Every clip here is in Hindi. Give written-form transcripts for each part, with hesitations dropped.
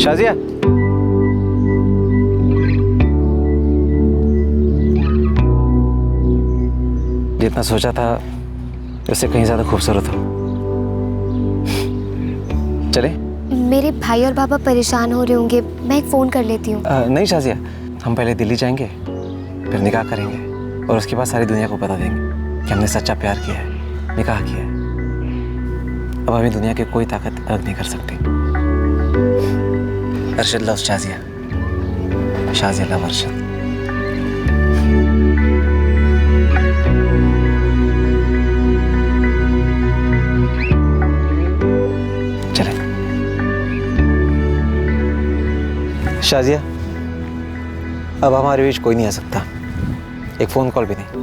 शाजिया, जितना सोचा था उससे कहीं ज्यादा खूबसूरत हो। चले? मेरे भाई और पापा परेशान हो रहे होंगे, मैं एक फोन कर लेती हूँ। नहीं शाजिया, हम पहले दिल्ली जाएंगे, फिर निकाह करेंगे और उसके बाद सारी दुनिया को बता देंगे कि हमने सच्चा प्यार किया है, निकाह किया है। अब हमें दुनिया की कोई ताकत अलग नहीं कर सकती। Arshad love Shazia, Shazia love Arshad. चले शाजिया, अब हमारे बीच कोई नहीं आ सकता, एक फोन कॉल भी नहीं।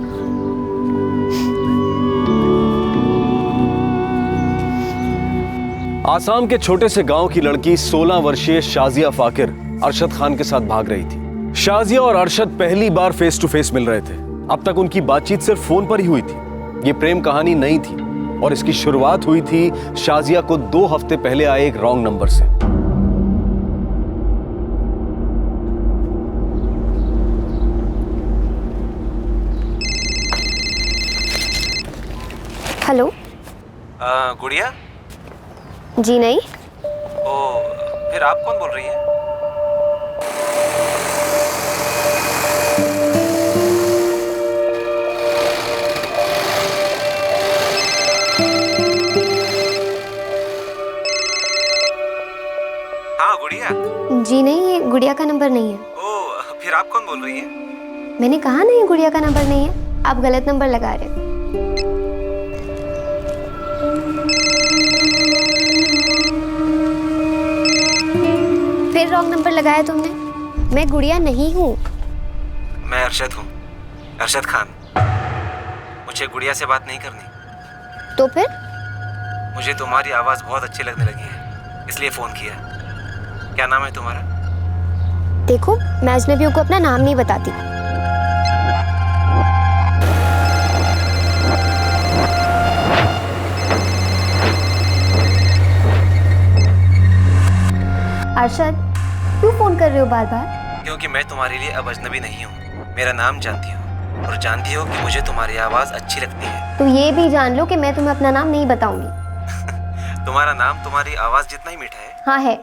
आसाम के छोटे से गांव की लड़की 16 वर्षीय शाजिया फाकिर अरशद खान के साथ भाग रही थी। शाजिया और अरशद पहली बार फेस टू फेस मिल रहे थे। अब तक उनकी बातचीत सिर्फ फोन पर ही हुई थी। ये प्रेम कहानी नहीं थी और इसकी शुरुआत हुई थी शाजिया को 2 हफ्ते पहले आए एक रॉन्ग नंबर से। हेलो। गुड़िया? जी नहीं। ओ, फिर आप कौन बोल रही हैं? हाँ गुड़िया। जी नहीं, ये गुड़िया का नंबर नहीं है। ओ, फिर आप कौन बोल रही हैं? मैंने कहा नहीं, गुड़िया का नंबर नहीं है, आप गलत नंबर लगा रहे हो। फिर रॉन्ग नंबर लगाया तुमने। मैं गुड़िया नहीं हूँ। मैं अरशद हूँ, अरशद खान। मुझे गुड़िया से बात नहीं करनी। तो फिर? मुझे तुम्हारी आवाज़ बहुत अच्छी लगने लगी है, इसलिए फ़ोन किया। क्या नाम है तुम्हारा? देखो, मैं अजनबियों को अपना नाम नहीं बताती। अरशद, क्यों फोन कर रहे हो बार बार? क्योंकि मैं तुम्हारे लिए अब अजनबी नहीं हूँ। मेरा नाम जानती हो और जानती हो कि मुझे तुम्हारी आवाज़ अच्छी लगती है। तो ये भी जान लो कि मैं तुम्हें अपना नाम नहीं बताऊंगी। तुम्हारा नाम तुम्हारी आवाज़ जितना ही मीठा है। हाँ है।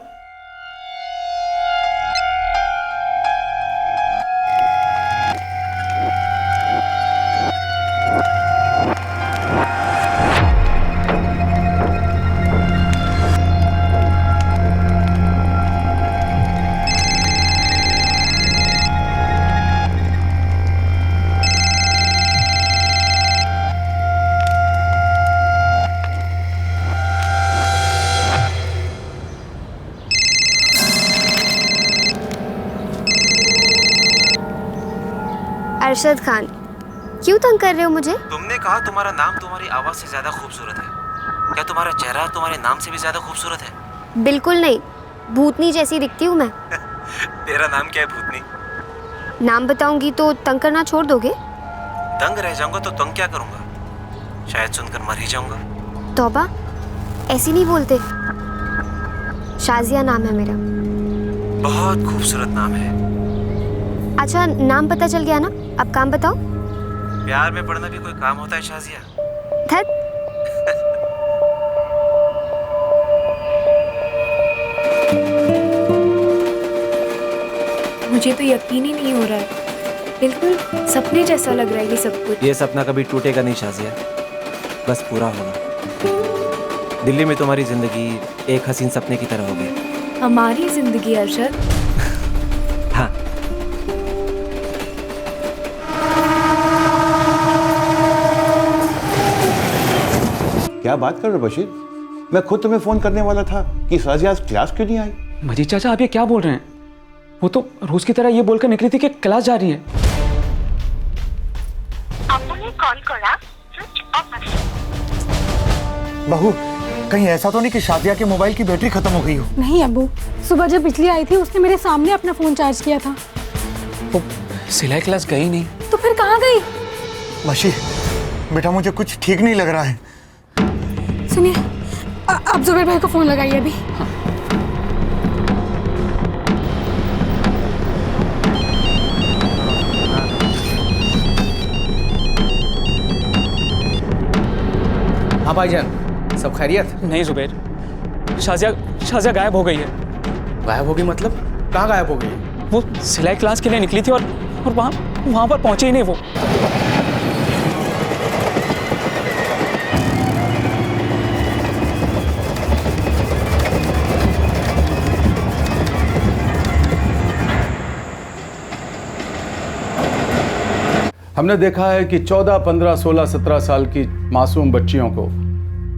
अरशद खान, क्यों तंग कर रहे हो मुझे? तुमने कहा तुम्हारा नाम तुम्हारी आवाज़ से ज़्यादा खूबसूरत है। क्या तुम्हारा चेहरा तुम्हारे नाम से भी ज़्यादा खूबसूरत है? बिल्कुल नहीं, भूतनी जैसी दिखती हूँ मैं। तेरा नाम क्या है भूतनी? नाम बताऊंगी तो तंग करना छोड़ दोगे? दंग रह जाऊंगा तो तंग क्या करूंगा? शायद सुनकर मर ही जाऊंगा। तौबा, ऐसी नहीं बोलते। शाजिया नाम है मेरा। बहुत खूबसूरत नाम है। अच्छा, नाम पता चल गया ना, अब काम बताओ। प्यार में पड़ना भी कोई काम होता है शाजिया? धत। मुझे तो यकीन ही नहीं हो रहा है, बिल्कुल सपने जैसा लग रहा है ये सब कुछ। ये सपना कभी टूटेगा नहीं शाजिया, बस पूरा होगा। दिल्ली में तुम्हारी जिंदगी एक हसीन सपने की तरह होगी। हमारी जिंदगी अरशद? हाँ। क्या बात कर रहे हो बशीर? मैं खुद तुम्हें फोन करने वाला था कि शाजिया आज क्लास क्यों नहीं आई। मजीद चाचा, आप ये क्या बोल रहे हैं? वो तो रोज की तरह ये बोलकर निकली थी कि क्लास जा रही है। बहू, कहीं ऐसा तो नहीं कि शाजिया के मोबाइल की बैटरी खत्म हो गई हो? नहीं अब्बू, सुबह जब बिजली आई थी उसने मेरे सामने अपना फोन चार्ज किया था। वो सिलाई क्लास गई नहीं। तो फिर कहाँ गई? बशीर बेटा, मुझे कुछ ठीक नहीं लग रहा है। सुनिए, आप जुबैर भाई को फोन लगाइए अभी। भाईजान, सब खैरियत? नहीं जुबैर, शाजिया गायब हो गई है। गायब होगी मतलब? कहाँ गायब हो गई? वो सिलाई क्लास के लिए निकली थी और वहाँ पर पहुँचे ही नहीं वो। हमने देखा है कि 14, 15, 16, 17 साल की मासूम बच्चियों को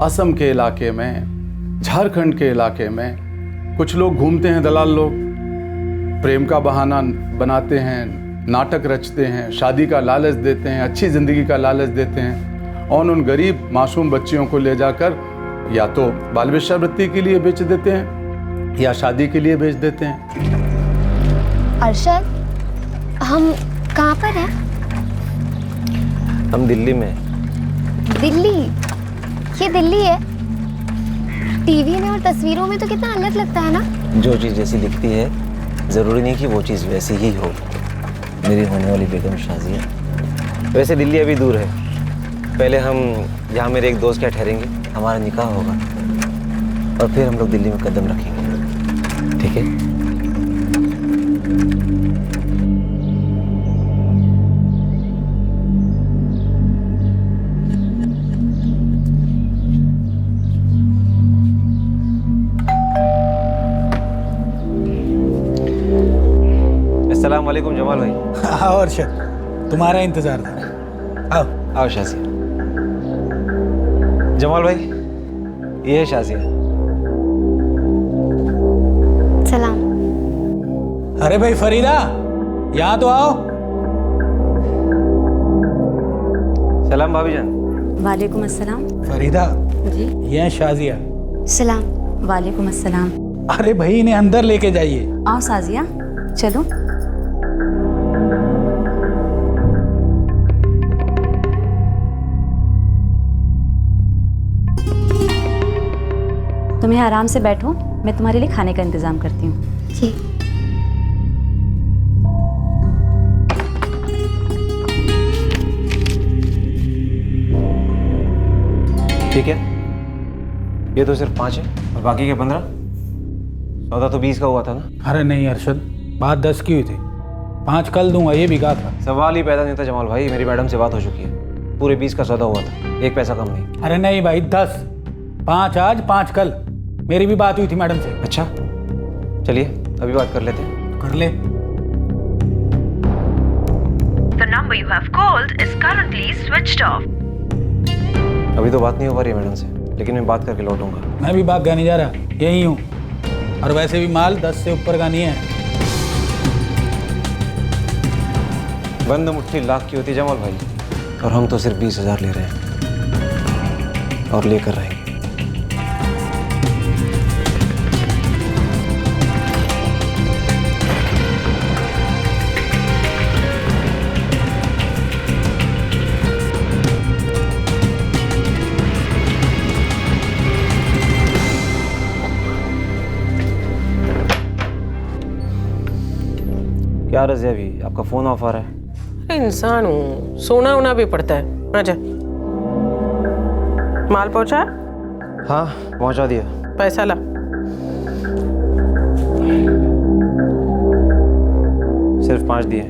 असम के इलाके में, झारखंड के इलाके में कुछ लोग घूमते हैं, दलाल लोग प्रेम का बहाना बनाते हैं, नाटक रचते हैं, शादी का लालच देते हैं, अच्छी ज़िंदगी का लालच देते हैं और उन गरीब मासूम बच्चियों को ले जाकर या तो बाल भिक्षावृत्ति के लिए बेच देते हैं या शादी के लिए बेच देते हैं। अरशद, हम कहाँ पर हैं? हम दिल्ली में। दिल्ली? ये दिल्ली है? टीवी में और तस्वीरों में तो कितना अलग लगता है ना। जो चीज़ जैसी दिखती है ज़रूरी नहीं कि वो चीज़ वैसी ही हो। मेरी होने वाली बेगम शाजिया। वैसे दिल्ली अभी दूर है, पहले हम यहाँ मेरे एक दोस्त के ठहरेंगे, हमारा निकाह होगा और फिर हम लोग दिल्ली में कदम रखेंगे, ठीक है? अस्सलाम वालेकुम जमाल भाई। आओ अरशद, तुम्हारा इंतजार था। आओ आओ शाजिया। जमाल भाई, ये है शाजिया। सलाम। अरे भाई फरीदा, यहाँ तो आओ। सलाम भाभी जान। वालेकुम अस्सलाम। फरीदा जी। ये है शाजिया। सलाम। वालेकुम अस्सलाम। अरे भाई इन्हें अंदर लेके जाइए। आओ साजिया, चलो। तुम यहाँ आराम से बैठो, मैं तुम्हारे लिए खाने का इंतजाम करती हूँ। जी। ठीक है, ये तो सिर्फ 5 है और बाकी के 15। सौदा तो 20 का हुआ था ना। अरे नहीं अरशद, बात 10 की हुई थी, 5 कल दूंगा ये भी कहा था। सवाल ही पैदा नहीं था जमाल भाई, मेरी मैडम से बात हो चुकी है, पूरे 20 का सौदा हुआ था, 1 पैसा कम नहीं। अरे नहीं भाई 10, 5 आज 5 कल, मेरी भी बात हुई थी मैडम से। अच्छा चलिए अभी बात कर लेते हैं। कर ले। The number you have called is currently switched off. अभी तो बात नहीं हो पा रही है मैडम से, लेकिन मैं बात करके लौटूंगा। मैं भी बात नहीं जा रहा, यही हूँ, और वैसे भी माल 10 से ऊपर का नहीं है। बंद मुट्ठी लाख की होती जमाल भाई, और हम तो सिर्फ 20,000 ले रहे हैं और लेकर रहेंगे। क्या रज़िया भी, आपका फोन ऑफ आ रहा है? इंसान हूँ, सोना होना भी पड़ता है। आजा। माल पहुंचा? हाँ पहुंचा दिया। पैसा ला। सिर्फ 5 दिए,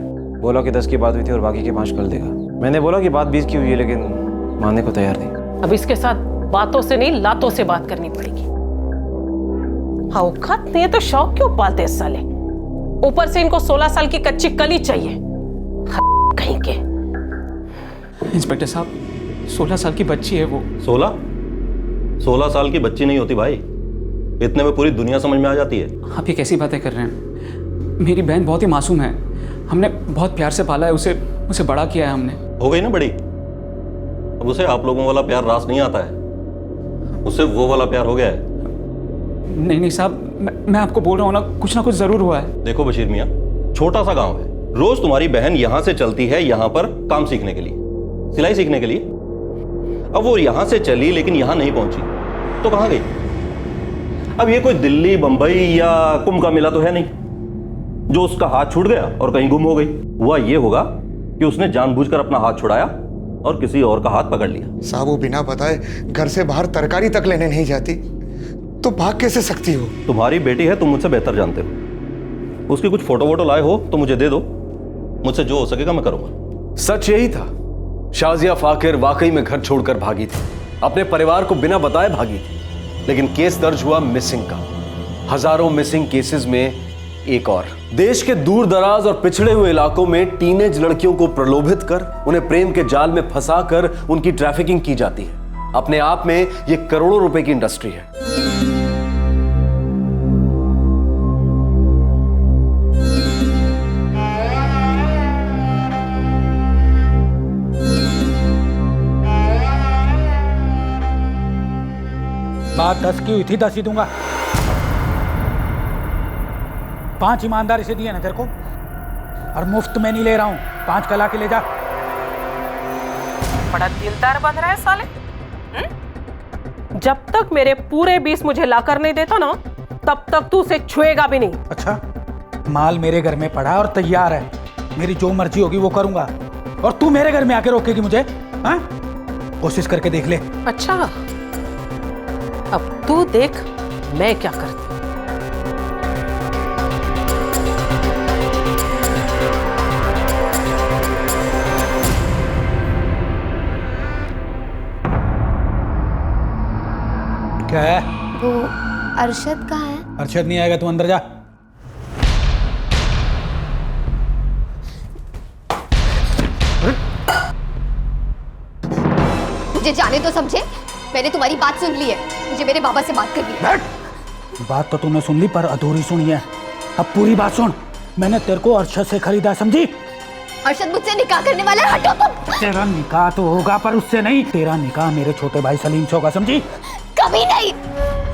बोला कि 10 की बात हुई थी और बाकी के 5 कल देगा। मैंने बोला कि बात 20 की हुई है, लेकिन मानने को तैयार नहीं। अब इसके साथ बातों से नहीं लातों से बात करनी पड़ेगी। औकात नहीं है तो शौक क्यों पालते इस साले? ऊपर से इनको 16 साल की कच्ची कली चाहिए। कहीं के। इंस्पेक्टर साहब, 16 साल की बच्ची है वो। 16 साल की बच्ची नहीं होती भाई, इतने में पूरी दुनिया समझ में आ जाती है। आप ये कैसी बातें कर रहे हैं? मेरी बहन बहुत ही मासूम है, हमने बहुत प्यार से पाला है उसे बड़ा किया है हमने। हो गई ना बड़ी, अब उसे आप लोगों वाला प्यार रास नहीं आता है, उससे वो वाला प्यार हो गया है। नहीं साहब, मैं आपको बोल रहा हूँ ना कुछ जरूर हुआ है। देखो बशीर मियाँ, छोटा सा गांव है, रोज तुम्हारी बहन यहाँ से चलती है यहाँ पर काम सीखने के लिए, सिलाई सीखने के लिए। अब वो यहाँ से चली लेकिन यहाँ नहीं पहुंची तो कहाँ गई? अब ये कोई दिल्ली, बंबई या कुंभ का मेला तो है नहीं जो उसका हाथ छूट गया और कहीं गुम हो गई। हुआ ये होगा कि उसने जानबूझकर अपना हाथ छुड़ाया और किसी और का हाथ पकड़ लिया। साहब वो बिना बताए घर से बाहर तरकारी तक लेने नहीं जाती, तो भाग कैसे सकती हो? तुम्हारी बेटी है, तुम मुझसे बेहतर जानते हो। उसकी कुछ फोटो वोटो लाए हो तो मुझे दे दो, मुझसे जो हो सकेगा मैं करूंगा। सच यही था, शाजिया फाकिर वाकई में घर छोड़कर भागी थी, अपने परिवार को बिना बताए भागी थी। लेकिन केस दर्ज हुआ मिसिंग का। हजारों मिसिंग केसेस में एक और। देश के दूर दराज और पिछड़े हुए इलाकों में टीनेज लड़कियों को प्रलोभित कर उन्हें प्रेम के जाल में फंसाकर उनकी ट्रैफिकिंग की जाती है। अपने आप में यह करोड़ों रुपए की इंडस्ट्री है। बात 10 की हुई थी 10 ही दूंगा। 5 ईमानदारी से दिए ना तेरे को, और मुफ्त में नहीं ले रहा हूं। 5 कला के ले जा। बड़ा दिलदार बन रहा है साले। जब तक मेरे पूरे 20 मुझे लाकर नहीं देता ना, तब तक तू उसे छुएगा भी नहीं। अच्छा, माल मेरे घर में पड़ा और तैयार है, मेरी जो मर्जी होगी वो करूंगा, और तू मेरे घर में आके रोकेगी मुझे? हाँ, कोशिश करके देख ले। अच्छा, अब तू देख मैं क्या करती। क्या है? वो अरशद कहाँ है? अरशद नहीं आएगा, तू अंदर जा। मुझे जाने तो समझे, मैंने तुम्हारी बात सुन ली है, मुझे मेरे बाबा से बात करनी है। बात तो तूने सुन ली पर अधूरी सुनी है, अब पूरी बात सुन। मैंने तेरे को अरशद से खरीदा, समझी? अरशद मुझसे निकाह करने वाला है, हटो तुम। तेरा निकाह तो होगा पर उससे नहीं, तेरा निकाह मेरे छोटे भाई सलीम से होगा, समझी? कभी नहीं।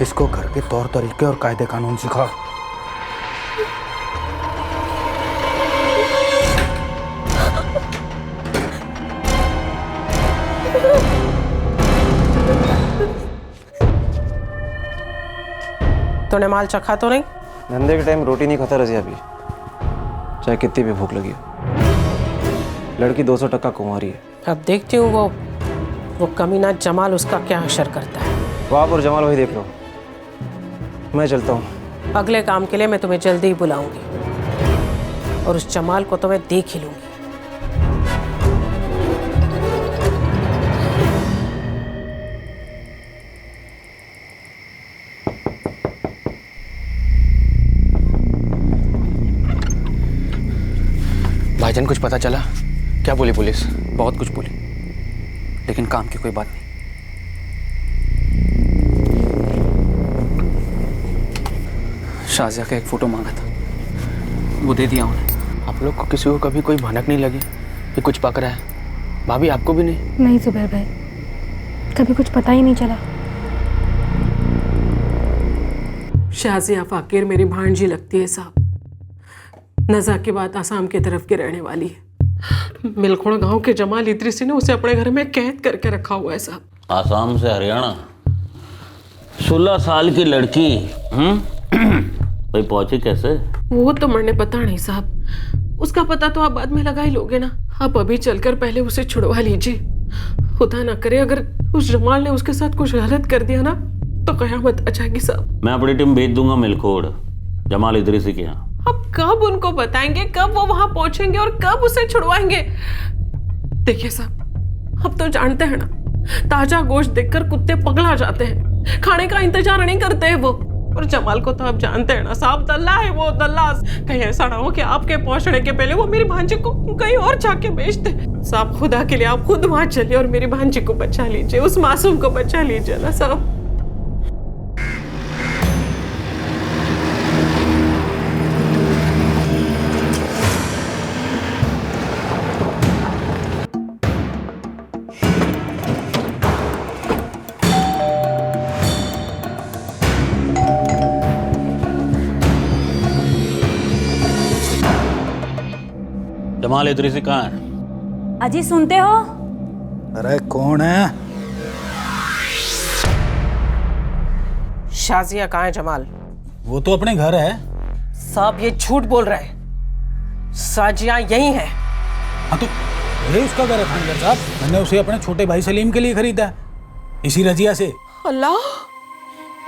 इसको घर के तौर तरीके और कायदे कानून सिखा। तूने माल चखा तो नहीं? धंधे के टाइम रोटी नहीं खाता रजिया भी, चाहे कितनी भी भूख लगी हो। लड़की 200% कुंवारी है। अब देखती हूँ वो कमीना जमाल उसका क्या असर करता है। वो आप और जमाल वही देख लो, मैं चलता हूँ। अगले काम के लिए मैं तुम्हें जल्दी ही बुलाऊंगी, और उस जमाल को तो मैं देख ही लूंगी। भाईजान कुछ पता चला? क्या बोली पुलिस? बहुत कुछ बोली, लेकिन काम की कोई बात नहीं। शाजिया का एक फोटो मांगा था, वो दे दिया उन्हें। आप लोग को किसी को कभी कोई भनक नहीं लगी कि कुछ पक रहा है? भाभी आपको भी नहीं? नहीं जुबैर भाई, कभी कुछ पता ही नहीं चला। शाजिया फाकिर मेरी भांजी लगती है साहब। नज़ा के बाद आसाम की तरफ की रहने वाली है। मिलखोड़ गांव के जमाल इद्रिसी ने उसे अपने घर में कैद करके रखा हुआ है साहब। आसाम से हरियाणा, 16 साल की लड़की भाई पहुंची कैसे? वो तो मैंने पता नहीं साहब, उसका पता तो आप बाद में लगा ही लोगे ना। आप अभी चलकर पहले उसे छुड़वा लीजिए। खुदा ना करे अगर उस जमाल ने उसके साथ कुछ गलत कर दिया ना, तो कयामत आ जाएगी साहब। मैं अपनी टीम भेज दूंगा मिलखोड़ जमाल इद्रिसी के यहाँ। अब कब उनको बताएंगे, कब वो वहां पहुंचेंगे और कब उसे छुड़वाएंगे? देखिए साहब, अब तो जानते हैं ना, ताजा गोश्त देखकर कुत्ते पगला जाते हैं, खाने का इंतजार नहीं करते हैं वो। और जमाल को तो आप जानते हैं ना साहब, दल्ला है वो, दल्ला। कहीं ऐसा ना हो कि आपके पहुंचने के पहले वो मेरी भांजी को कहीं और जाके बेच दे। साहब खुदा के लिए आप खुद वहां चलिए और मेरी भांजी को बचा लीजिए, उस मासूम को बचा लीजिए ना साहब। जमाल इद्रिसी कहाँ है? अजी सुनते हो? अरे कौन है? शाजिया कहाँ है जमाल? वो तो अपने घर है। साहब ये झूठ बोल रहे हैं, शाजिया यही है। हाँ तो ये उसका घर है थानेदार साहब, मैंने उसे अपने छोटे भाई सलीम के लिए खरीदा, इसी रजिया से। अल्लाह,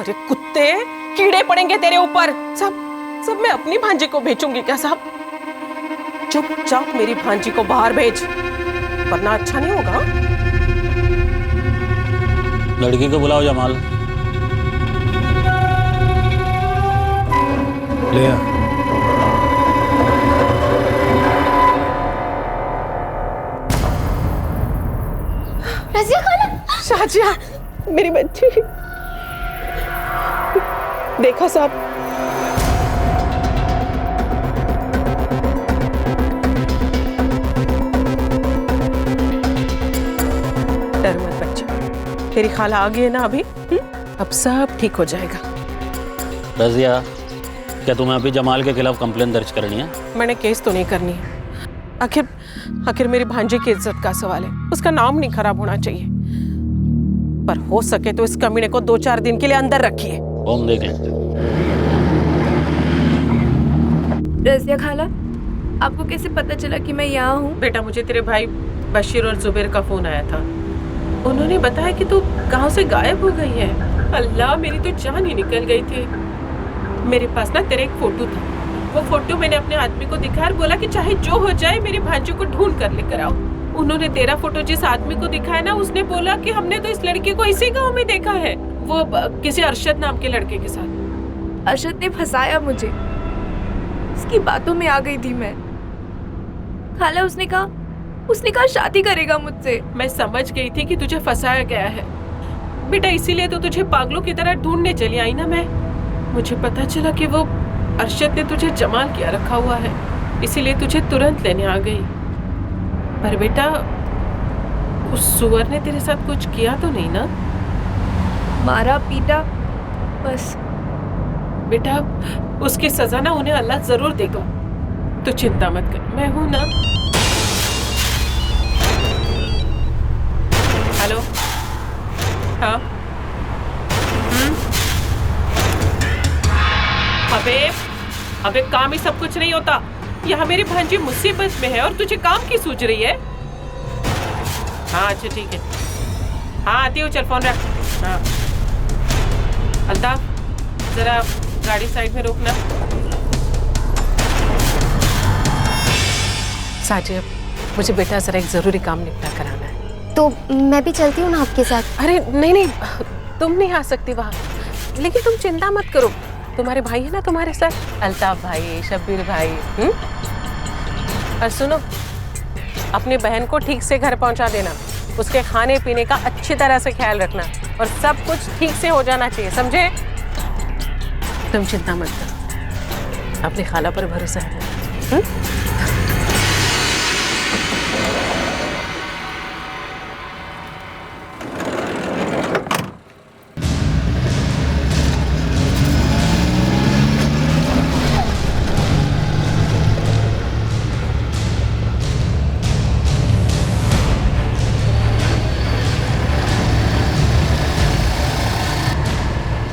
अरे कुत्ते, कीड़े पड़ेंगे तेरे ऊपर। सब मैं अपनी भांजी को बेचूंगी क्या साहब? चुपचाप मेरी भांजी को बाहर भेज, वरना अच्छा नहीं होगा। लड़की को बुलाओ जमाल। ले आ। रज़िया खाला। शाजिया, मेरी बच्ची। देखा साहब, डर मत बच्ची, तेरी खाला आ गई है ना अभी। अब सब ठीक हो जाएगा। रज़िया, क्या तुम्हें अभी जमाल के खिलाफ कंप्लेन दर्ज करनी है? मैंने केस तो नहीं करनी है, आखिर मेरी भांजे की इज्जत का सवाल है, उसका नाम नहीं खराब होना चाहिए। पर हो सके तो इस कमीने को 2-4 दिन के लिए अंदर रखिए। हम देख लेते। रज़िया खाला, आपको कैसे पता चला कि मैं यहाँ हूँ? बेटा, मुझे तेरे भाई बशीर और जुबैर का फोन आया था। उन्होंने बताया कि तू गांव से गायब हो गई है। अल्लाह, मेरी तो जान ही निकल गई थी। मेरे पास ना तेरा एक फोटो था, वो फोटो मैंने अपने आदमी को दिखाया और बोला कि चाहे जो हो जाए मेरी भांजी को ढूंढ कर लेकर आओ। उन्होंने तेरा फोटो जिस आदमी को दिखाया ना, उसने बोला कि हमने तो इस लड़की को इसी गांव में देखा है, वो किसी अरशद नाम के लड़के के साथ। अरशद ने फंसाया मुझे, उसकी बातों में आ गई थी मैं। खाला, उसने कहा शादी करेगा मुझसे। मैं समझ गई थी कि तुझे फंसाया गया है बेटा, इसीलिए तो तुझे पागलों की तरह ढूंढने चली आई ना मैं। मुझे पता चला कि वो अरशद ने तुझे जमाल किया रखा हुआ है, इसीलिए तुझे तुरंत लेने आ गई। पर बेटा, उस सुअर ने तेरे साथ कुछ किया तो नहीं ना? मारा पीटा बस। बेटा, उसकी सजा ना उन्हें अल्लाह जरूर देगा, तो चिंता मत कर, मैं हूं ना। हेलो, हाँ, अबे काम ही सब कुछ नहीं होता। यहाँ मेरी भांजी मुसीबत में है और तुझे काम की सूझ रही है? हाँ अच्छा ठीक है, हाँ आती हूँ, चल फोन रख। हाँ अल्ताफ, जरा गाड़ी साइड में रोकना। साजिद, मुझे बेटा जरा एक जरूरी काम निपटा कराना है। तो मैं भी चलती हूँ ना आपके साथ? अरे नहीं, तुम नहीं आ सकती वहाँ, लेकिन तुम चिंता मत करो, तुम्हारे भाई है ना तुम्हारे साथ, अल्ताफ भाई, शब्बीर भाई। और सुनो, अपनी बहन को ठीक से घर पहुंचा देना, उसके खाने पीने का अच्छी तरह से ख्याल रखना और सब कुछ ठीक से हो जाना चाहिए, समझे? तुम चिंता मत करो, अपनी खाला पर भरोसा है।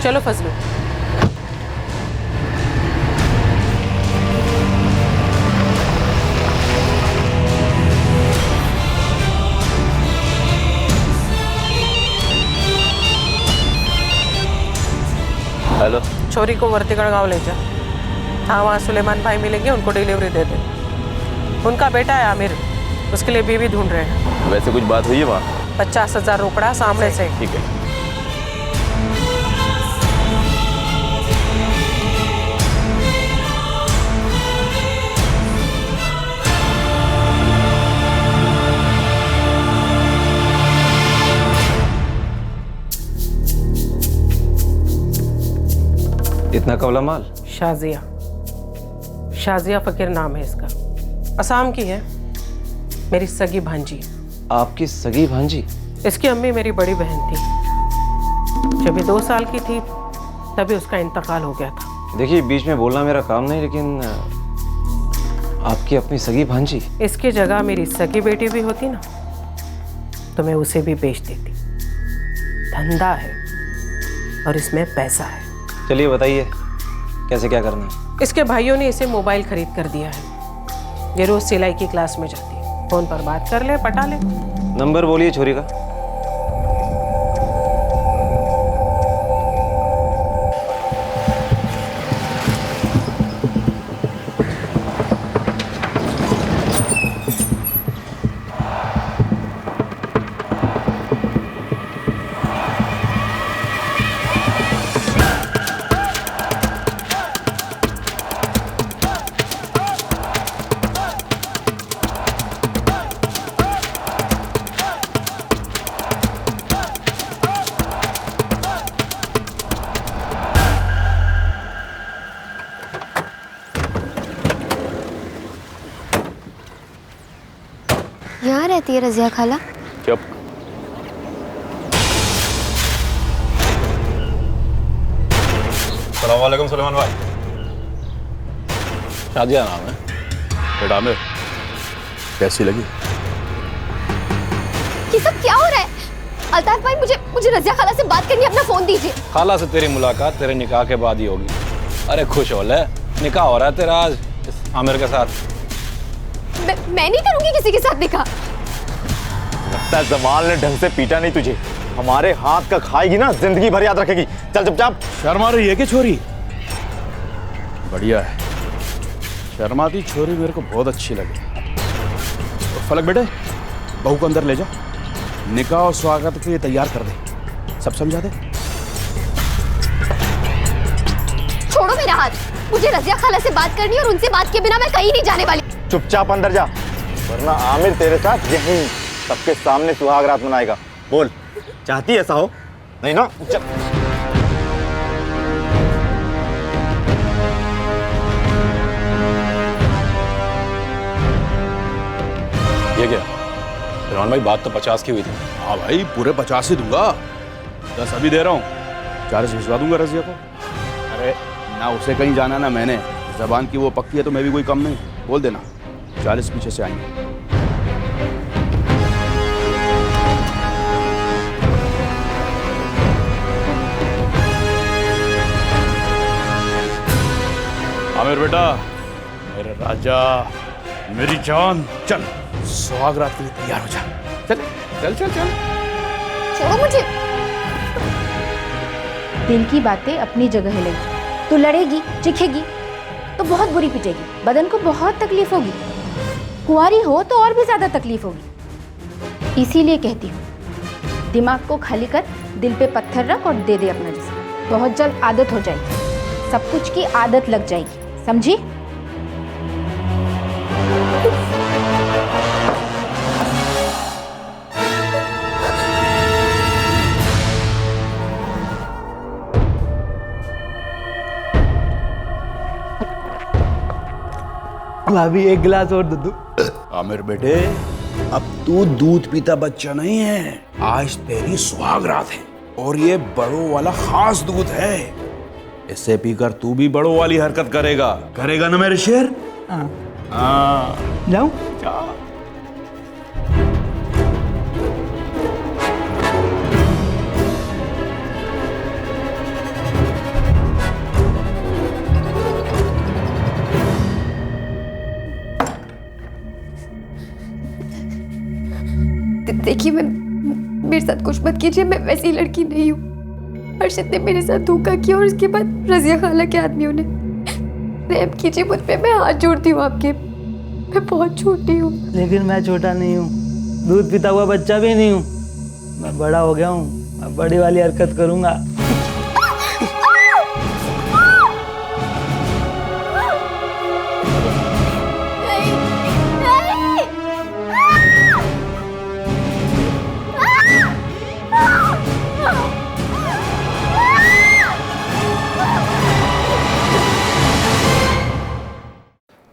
चलो फजलू, हेलो, छोरी को वर्तीगढ़ गांव ले जा। हाँ, वहाँ सुलेमान भाई मिलेंगे, उनको डिलीवरी दे दे। उनका बेटा है आमिर, उसके लिए बीवी ढूंढ रहे हैं। वैसे कुछ बात हुई है वहाँ? 50,000 रोकड़ा सामने से। ठीक है। इतना कवला माल? शाजिया फकीर नाम है इसका, असम की है, मेरी सगी भांजी। आपकी सगी भांजी? इसकी अम्मी मेरी बड़ी बहन थी, जब ये 2 साल की थी तभी उसका इंतकाल हो गया था। देखिए, बीच में बोलना मेरा काम नहीं, लेकिन आपकी अपनी सगी भांजी? इसकी जगह मेरी सगी बेटी भी होती ना तो मैं उसे भी बेच देती। धंधा है और इसमें पैसा है। चलिए बताइए, कैसे क्या करना है? इसके भाइयों ने इसे मोबाइल खरीद कर दिया है, ये रोज सिलाई की क्लास में जाती है। फोन पर बात कर ले, पटा ले। नंबर बोलिए छोरी का। यहाँ रहती है रजिया खाला? चुप। अस्सलाम वालेकुम सुलेमान भाई। शादिया नाम है बेटा आमिर। कैसी लगी? ये सब क्या हो रहा है? अल्ताफ भाई, मुझे रजिया खाला से बात करनी है, अपना फोन दीजिए। खाला से तेरी मुलाकात तेरे निकाह के बाद ही होगी। अरे खुश हो ले, निकाह हो रहा है तेरा आज इस आमिर के साथ। मैं नहीं करूंगी किसी के साथ निकाह। लगता है जमाल ने ढंग से पीटा नहीं तुझे। हमारे हाथ का खाएगी ना, जिंदगी भर याद रखेगी। चल चुपचाप। शर्मा रही है कि छोरी? बढ़िया है, शर्माती छोरी मेरे को बहुत अच्छी लगी। तो फलक बेटे, बहू को अंदर ले जा, निकाह और स्वागत के लिए तैयार कर दे, सब समझा दे। छोड़ो मेरा हाथ, मुझे रजिया खाला से बात करनी है और उनसे बात के बिना मैं कहीं नहीं जाने वाली। चुपचाप अंदर जा, वरना आमिर तेरे साथ यहीं सबके सामने सुहाग रात मनाएगा। बोल, चाहती ऐसा हो? नहीं ना? चल। ये क्या रहमान भाई, बात तो 50 की हुई थी। हाँ भाई, पूरे 50 ही दूंगा। 10 अभी दे रहा हूँ, 40 भिजवा दूंगा रजिया को। अरे ना उसे कहीं जाना ना मैंने, जबान की वो पक्की है तो मैं भी कोई कम नहीं। बोल देना 40 पीछे से आएंगे। आमिर बेटा, मेरे राजा, मेरी जान, चल सुहाग रात के लिए तैयार हो जा। चल चल चल चल। छोड़ो मुझे। दिल की बातें अपनी जगह है लगी। तू लड़ेगी, चिखेगी तो बहुत बुरी पिटेगी, बदन को बहुत तकलीफ होगी। कुंवारी हो तो और भी ज्यादा तकलीफ होगी। इसीलिए कहती हूँ, दिमाग को खाली कर, दिल पे पत्थर रख और दे दे अपना जिस्म। बहुत जल्द आदत हो जाएगी, सब कुछ की आदत लग जाएगी, समझी? भाभी एक गिलास और दूध। आमिर बेटे, अब तू दूध पीता बच्चा नहीं है, आज तेरी सुहाग रात है और ये बड़ों वाला खास दूध है। इसे पीकर तू भी बड़ों वाली हरकत करेगा, करेगा ना मेरे शेर? हाँ। जाऊं? जा। देखिए, मेरे साथ कुछ मत कीजिए, मैं वैसी लड़की नहीं हूँ। अर्शद ने मेरे साथ धोखा किया और उसके बाद रजिया खाला के आदमियों ने। रहम कीजिए मुझ पे, मैं हाथ जोड़ती हूँ आपके। मैं बहुत छोटी हूँ। लेकिन मैं छोटा नहीं हूँ, दूध पीता हुआ बच्चा भी नहीं हूँ। मैं बड़ा हो गया हूँ, मैं बड़ी वाली हरकत करूँगा।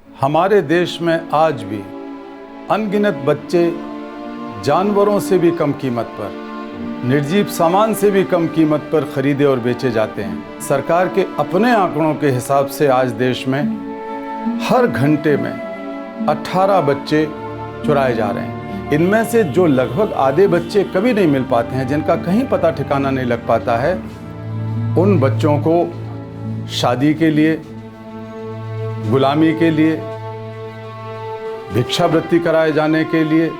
हमारे देश में आज भी अनगिनत बच्चे जानवरों से भी कम कीमत पर, निर्जीव सामान से भी कम कीमत पर खरीदे और बेचे जाते हैं। सरकार के अपने आंकड़ों के हिसाब से आज देश में हर घंटे में 18 बच्चे चुराए जा रहे हैं। इनमें से जो लगभग आधे बच्चे कभी नहीं मिल पाते हैं, जिनका कहीं पता ठिकाना नहीं लग पाता है, उन बच्चों को शादी के लिए, गुलामी के लिए भिक्षावृत्ति कराए जाने के लिए,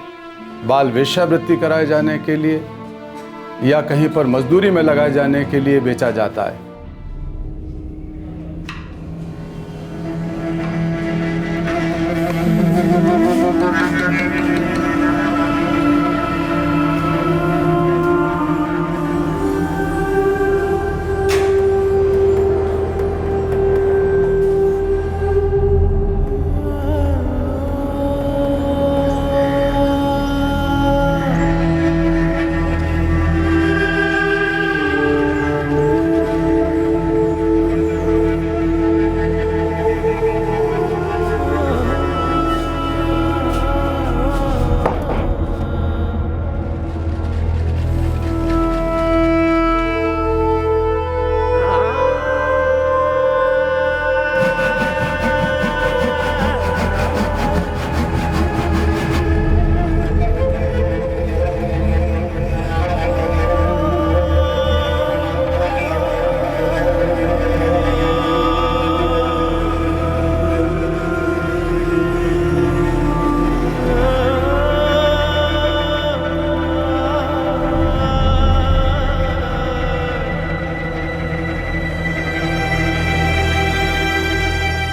बाल वेश्यावृत्ति कराए जाने के लिए या कहीं पर मजदूरी में लगाए जाने के लिए बेचा जाता है।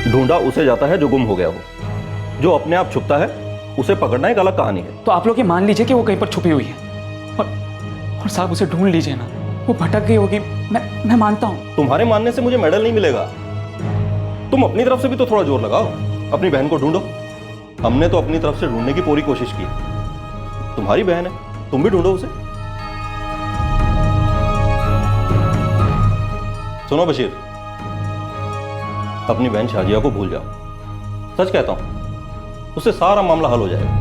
ढूंढा उसे जाता है जो गुम हो गया हो, जो अपने आप छुपता है उसे पकड़ना एक अलग कहानी है। तो आप लोग ये मान लीजिए कि वो कहीं पर छुपी हुई है और साहब उसे ढूंढ लीजिए ना, वो भटक गई होगी। मैं मानता हूँ। तुम्हारे मानने से मुझे मेडल नहीं मिलेगा। तुम अपनी तरफ से भी तो थोड़ा जोर लगाओ, अपनी बहन को ढूंढो। हमने तो अपनी तरफ से ढूंढने की पूरी कोशिश की, तुम्हारी बहन है, तुम भी ढूंढो उसे। सुनो बशीर, अपनी बहन शाजिया को भूल जाओ। सच कहता हूं, उससे सारा मामला हल हो जाएगा।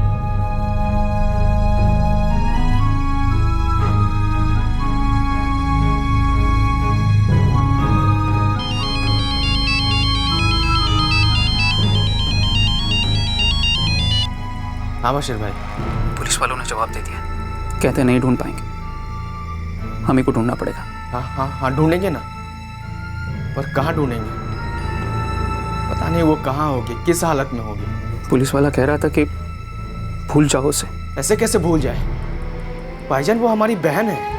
हाँ बशीर भाई, पुलिस वालों ने जवाब दे दिया, कहते नहीं ढूंढ पाएंगे, हम ही को ढूंढना पड़ेगा। हाँ हाँ हाँ ढूंढेंगे ना, पर कहाँ ढूंढेंगे? पता नहीं वो कहाँ होगी, किस हालत में होगी। पुलिस वाला कह रहा था कि भूल जाओ उसे। ऐसे कैसे भूल जाए भाईजान, वो हमारी बहन है।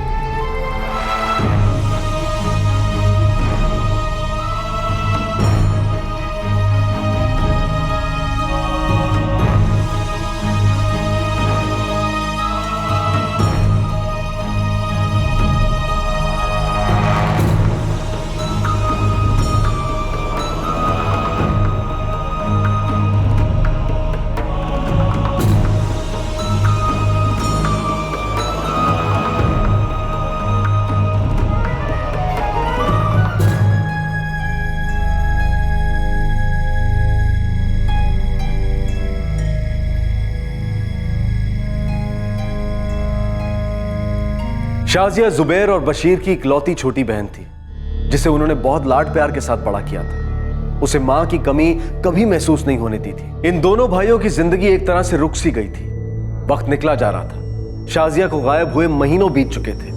शाजिया जुबैर और बशीर की इकलौती छोटी बहन थी, जिसे उन्होंने बहुत लाड प्यार के साथ बड़ा किया था। उसे मां की कमी कभी महसूस नहीं होने दी थी। इन दोनों भाइयों की जिंदगी एक तरह से रुक सी गई थी। वक्त निकला जा रहा था। शाजिया को गायब हुए महीनों बीत चुके थे।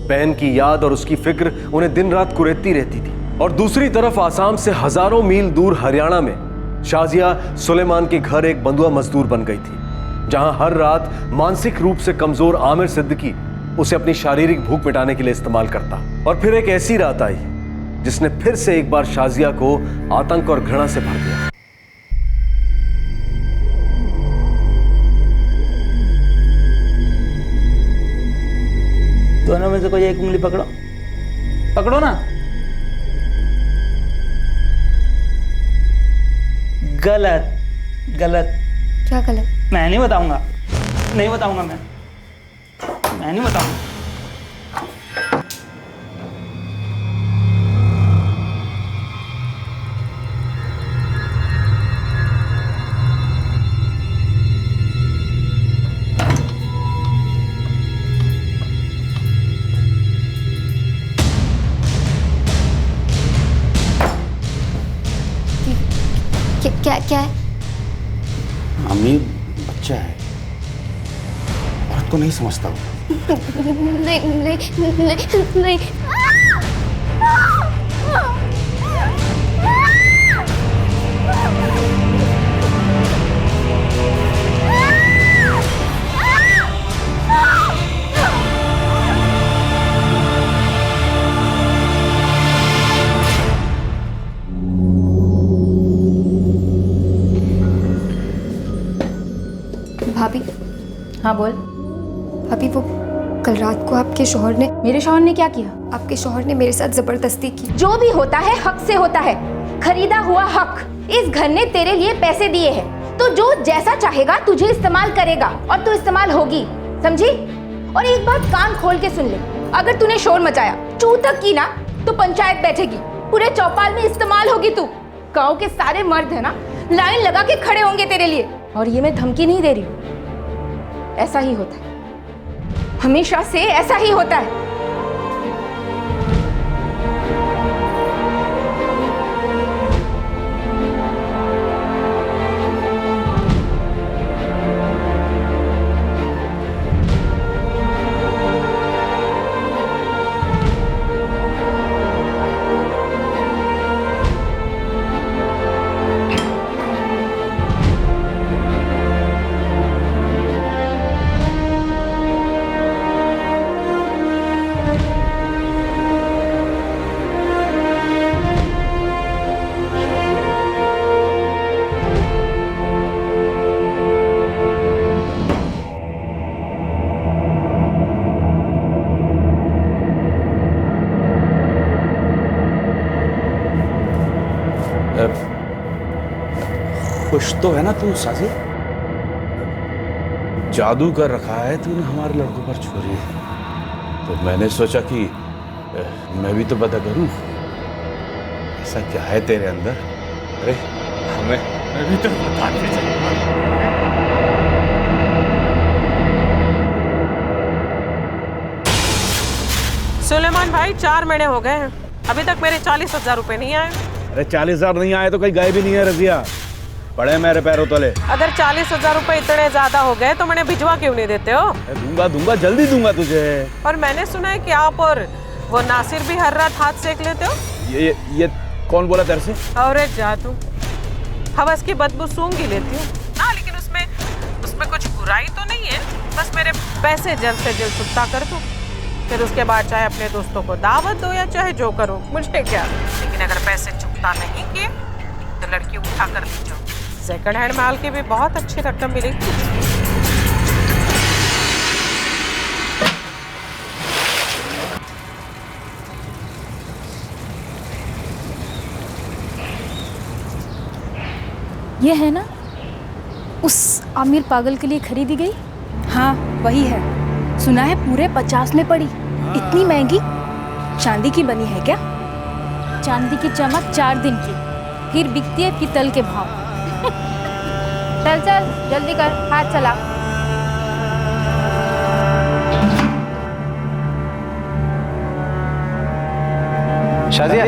बहन की याद और उसकी फिक्र उन्हें दिन रात कुरेदती रहती थी। और दूसरी तरफ आसाम से हजारों मील दूर हरियाणा में शाजिया सुलेमान के घर एक बंधुआ मजदूर बन गई थी, जहां हर रात मानसिक रूप से कमजोर आमिर सिद्दीकी उसे अपनी शारीरिक भूख मिटाने के लिए इस्तेमाल करता। और फिर एक ऐसी रात आई जिसने फिर से एक बार शाजिया को आतंक और घृणा से भर दिया। दोनों में से कोई एक उंगली पकड़ो, पकड़ो ना। गलत गलत। क्या गलत? मैं नहीं बताऊंगा, नहीं बताऊंगा, मैं नहीं बताऊंगा। क्या है? अमीर बच्चा है, औरत को नहीं समझता वो। नहीं नहीं नहीं नहीं। हाँ बोल। अभी वो कल रात को आपके शौहर ने, मेरे शौहर ने क्या किया? आपके शौहर ने मेरे साथ जबरदस्ती की। जो भी होता है हक से होता है, खरीदा हुआ हक। इस घर ने तेरे लिए पैसे दिए हैं, तो जो जैसा चाहेगा तुझे इस्तेमाल करेगा और तू इस्तेमाल होगी, समझी? और एक बात कान खोल के सुन ले, अगर तूने शोर मचाया, चू तक की ना, तो पंचायत बैठेगी, पूरे चौपाल में इस्तेमाल होगी तू। गांव के सारे मर्द है ना, लाइन लगा के खड़े होंगे तेरे लिए। और ये मैं धमकी नहीं दे रही हूँ, ऐसा ही होता है, हमेशा से ऐसा ही होता है। खुश तो है ना तू साजिद? जादू कर रखा है तूने हमारे लड़कों पर छोरी, तो मैंने सोचा कि मैं भी तो पता करूं ऐसा क्या है तेरे अंदर। अरे हमें भी तो बता दे। सुलेमान भाई 4 महीने हो गए हैं, अभी तक मेरे 40,000 रुपए नहीं आए। अरे 40,000 नहीं आए तो कहीं गए भी नहीं है रजिया, पड़े मेरे पैरों तले। अगर 40,000 रुपए इतने ज्यादा हो गए तो मैंने भिजवा क्यों नहीं देते हो? दूंगा दूंगा, जल्दी दूंगा तुझे। और मैंने सुना है कि आप और वो नासिर भी हर रात हाथ सेक लेते हो। ये कौन बोला तेरे से? और एक जादू हवस की बदबू सूंघ ही लेती हूँ ना, लेकिन उसमें कुछ बुराई तो नहीं है, बस मेरे पैसे जल्द से जल्द छुट्टा कर दो, फिर उसके बाद चाहे अपने दोस्तों को दावत दो या चाहे जो करो, मुझे क्या। लेकिन अगर पैसे चुकता नहीं किए तो लड़की उठा कर लीजिए, सेकंड हैंड माल की भी बहुत अच्छी रकम मिलेगी। ये है ना उस आमिर पागल के लिए खरीदी गई? हाँ वही है, सुना है पूरे 50 में पड़ी। इतनी महंगी? चांदी की बनी है क्या? चांदी की चमक 4 दिन की, फिर बिकती है पीतल के भाव। चल चल जल्दी कर, हाथ चला। शाजिया,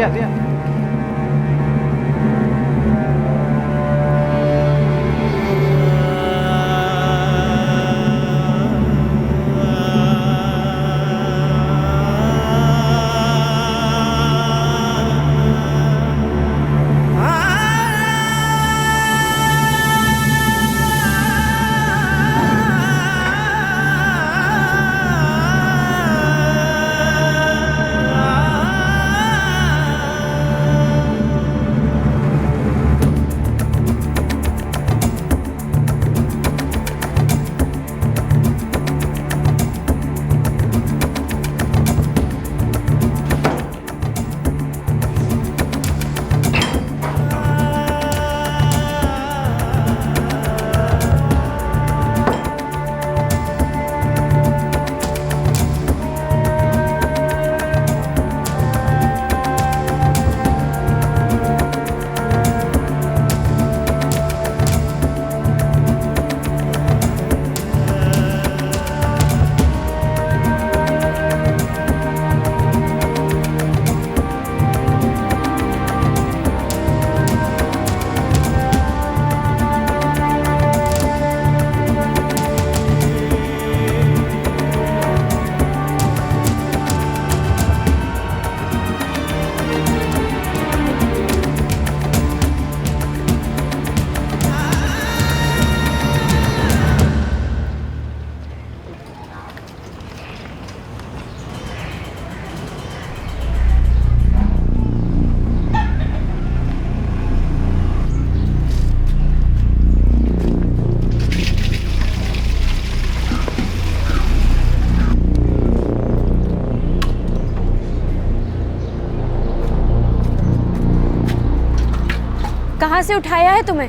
कहाँ से उठाया है तुम्हें?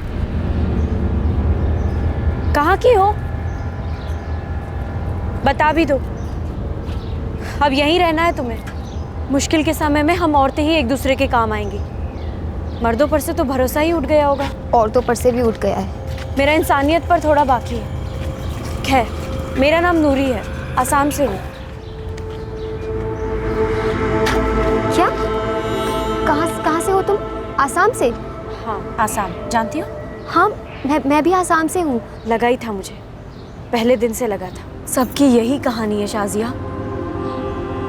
कहाँ की हो? बता भी दो। अब यहीं रहना है तुम्हें? मुश्किल के समय में हम औरतें ही एक दूसरे के काम आएंगी। मर्दों पर से तो भरोसा ही उठ गया होगा। औरतों पर से भी उठ गया है। मेरा इंसानियत पर थोड़ा बाकी है। खैर, मेरा नाम नूरी है, आसाम से हूँ। क्या? कहाँ से हो तुम? आसाम से? हाँ, आसाम। जानती हो? हाँ, मैं भी आसाम से हूँ। लगा ही था मुझे, पहले दिन से लगा था। सबकी यही कहानी है शाजिया।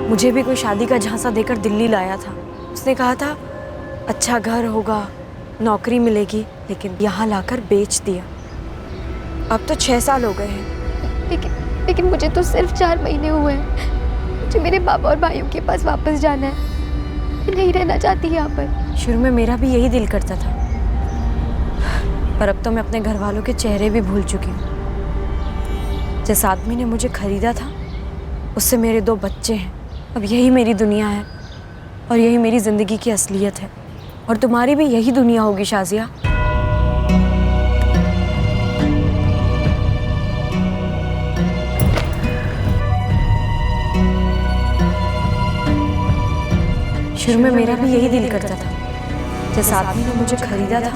मुझे भी कोई शादी का झांसा देकर दिल्ली लाया था। उसने कहा था अच्छा घर होगा, नौकरी मिलेगी, लेकिन यहाँ लाकर बेच दिया। अब तो 6 साल हो गए हैं। लेकिन मुझे तो सिर्फ 4 महीने हुए हैं। मुझे मेरे बाबा और भाइयों के पास वापस जाना है। मैं नहीं रहना चाहती यहाँ पर। शुरू में मेरा भी यही दिल करता था, पर अब तो मैं अपने घर वालों के चेहरे भी भूल चुकी हूँ। जिस आदमी ने मुझे खरीदा था, उससे मेरे 2 बच्चे हैं। अब यही मेरी दुनिया है और यही मेरी ज़िंदगी की असलियत है। और तुम्हारी भी यही दुनिया होगी शाजिया। शुरू में मेरा भी यही दिल करता था। जिस आदमी ने मुझे खरीदा था,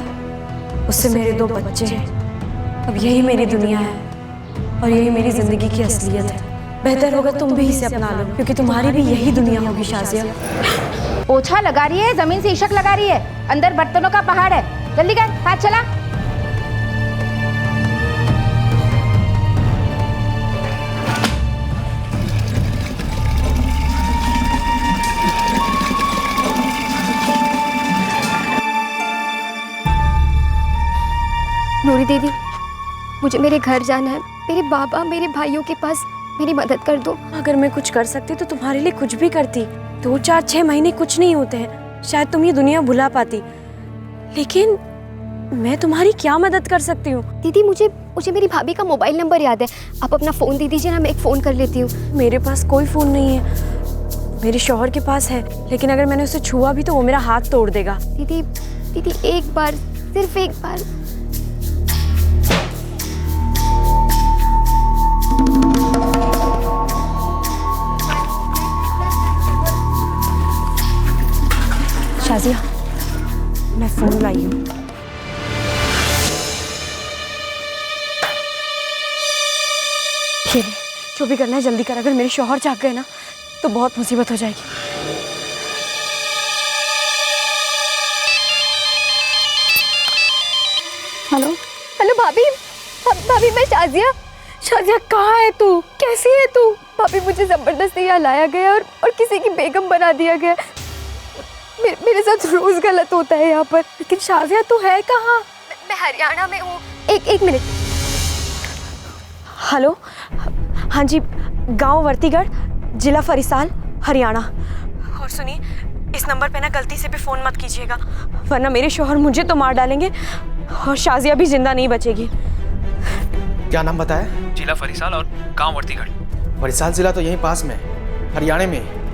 उससे मेरे 2 बच्चे हैं। अब यही मेरी दुनिया है और यही मेरी जिंदगी की असलियत है। बेहतर होगा तुम भी इसे अपना लो, क्योंकि तुम्हारी भी यही दुनिया होगी शाजिया। पोछा लगा रही है, जमीन से इशक लगा रही है, अंदर बर्तनों का पहाड़ है। जल्दी कर, हाथ चला। नूरी दीदी, मुझे मेरे घर जाना है। मेरे बाबा, मेरे भाइयों के पास मेरी मदद कर दो। अगर मैं कुछ कर सकती तो तुम्हारे लिए कुछ भी करती। 2, 4, 6 महीने कुछ नहीं होते हैं। शायद तुम ये दुनिया भुला पाती, लेकिन मैं तुम्हारी क्या मदद कर सकती हूँ? दीदी, मुझे मेरी भाभी का मोबाइल नंबर याद है। आप अपना फ़ोन दे दीजिए ना, मैं एक फ़ोन कर लेती हूँ। मेरे पास कोई फ़ोन नहीं है। मेरे शौहर के पास है, लेकिन अगर मैंने उसे छुआ भी तो वो मेरा हाथ तोड़ देगा। दीदी एक बार, सिर्फ एक बार। शाजिया, मैं फोन लाई हूँ। ये ले, जो भी करना है जल्दी कर। अगर मेरे शौहर जाग गए ना तो बहुत मुसीबत हो जाएगी। हेलो हेलो भाभी, भाभी मैं शाजिया। शाजिया कहाँ है तू? कैसी है तू? भाभी मुझे जबरदस्ती यहाँ लाया गया और किसी की बेगम बना दिया गया। मेरे साथ रोज गलत होता है यहाँ पर। लेकिन शाजिया तू है कहाँ? मैं हरियाणा में हूँ। एक मिनट। हेलो, हाँ जी, गांव वर्तीगढ़, जिला फरीसाल, हरियाणा। और सुनिए, इस नंबर पे ना गलती से भी फ़ोन मत कीजिएगा, वरना मेरे शौहर मुझे तो मार डालेंगे और शाजिया भी जिंदा नहीं बचेगी। क्या नाम बताया? जिला फरीसाल और गांव वर्तीगढ़। फरीसाल जिला तो यहीं पास में, हरियाणा में।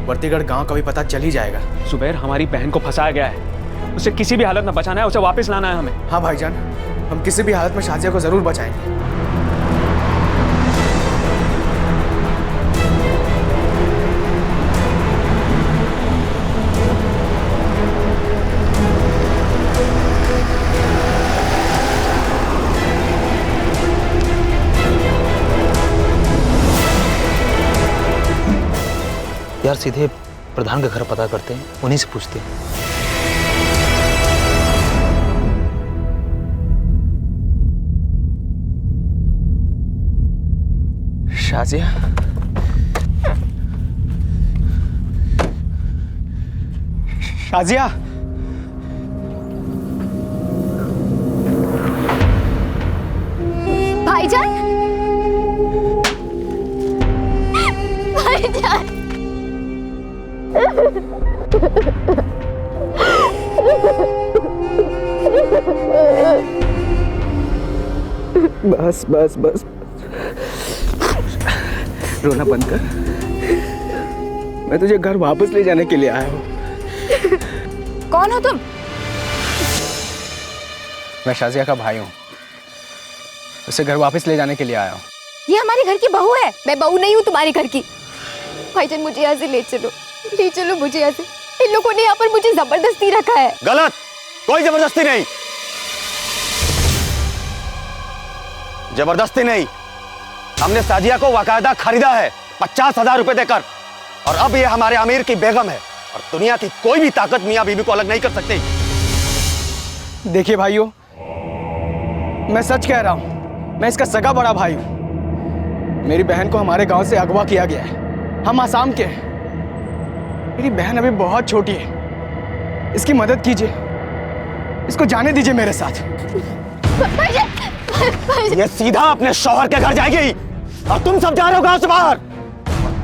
वर्तीगढ़ गांव का भी पता चल ही जाएगा। जुबैर, हमारी बहन को फंसाया गया है। उसे किसी भी हालत में बचाना है, उसे वापस लाना है हमें। हाँ भाईजान, हम किसी भी हालत में शाजिया को जरूर बचाएंगे। यार, सीधे प्रधान का घर पता करते हैं, उन्हीं से पूछते हैं। शाजिया, शाजिया, भाईजान, भाईजान। बस बस बस, रोना बंद कर। मैं तुझे घर वापस ले जाने के लिए आया हूँ। कौन हो तुम? मैं शाजिया का भाई हूँ, उसे घर वापस ले जाने के लिए आया हूँ। ये हमारे घर की बहू है। मैं बहू नहीं हूँ तुम्हारे घर की। भाईजान मुझे यहाँ से ले चलो मुझे यहाँ से। इन लोगों ने यहाँ पर मुझे जबरदस्ती रखा है। गलत, कोई जबरदस्ती नहीं, जबरदस्ती नहीं। हमने साजिया को बाकायदा खरीदा है 50,000 रुपए देकर, और अब ये हमारे आमिर की बेगम है और दुनिया की कोई भी ताकत मियां बीवी को अलग नहीं कर सकती। देखिए भाइयों, मैं सच कह रहा हूँ, मैं इसका सगा बड़ा भाई हूँ। मेरी बहन को हमारे गांव से अगवा किया गया है। हम आसाम के हैं। मेरी बहन अभी बहुत छोटी है, इसकी मदद कीजिए, इसको जाने दीजिए मेरे साथ। ये सीधा अपने शौहर के घर जाएगी और तुम सब जा रहे हो गांव से बाहर।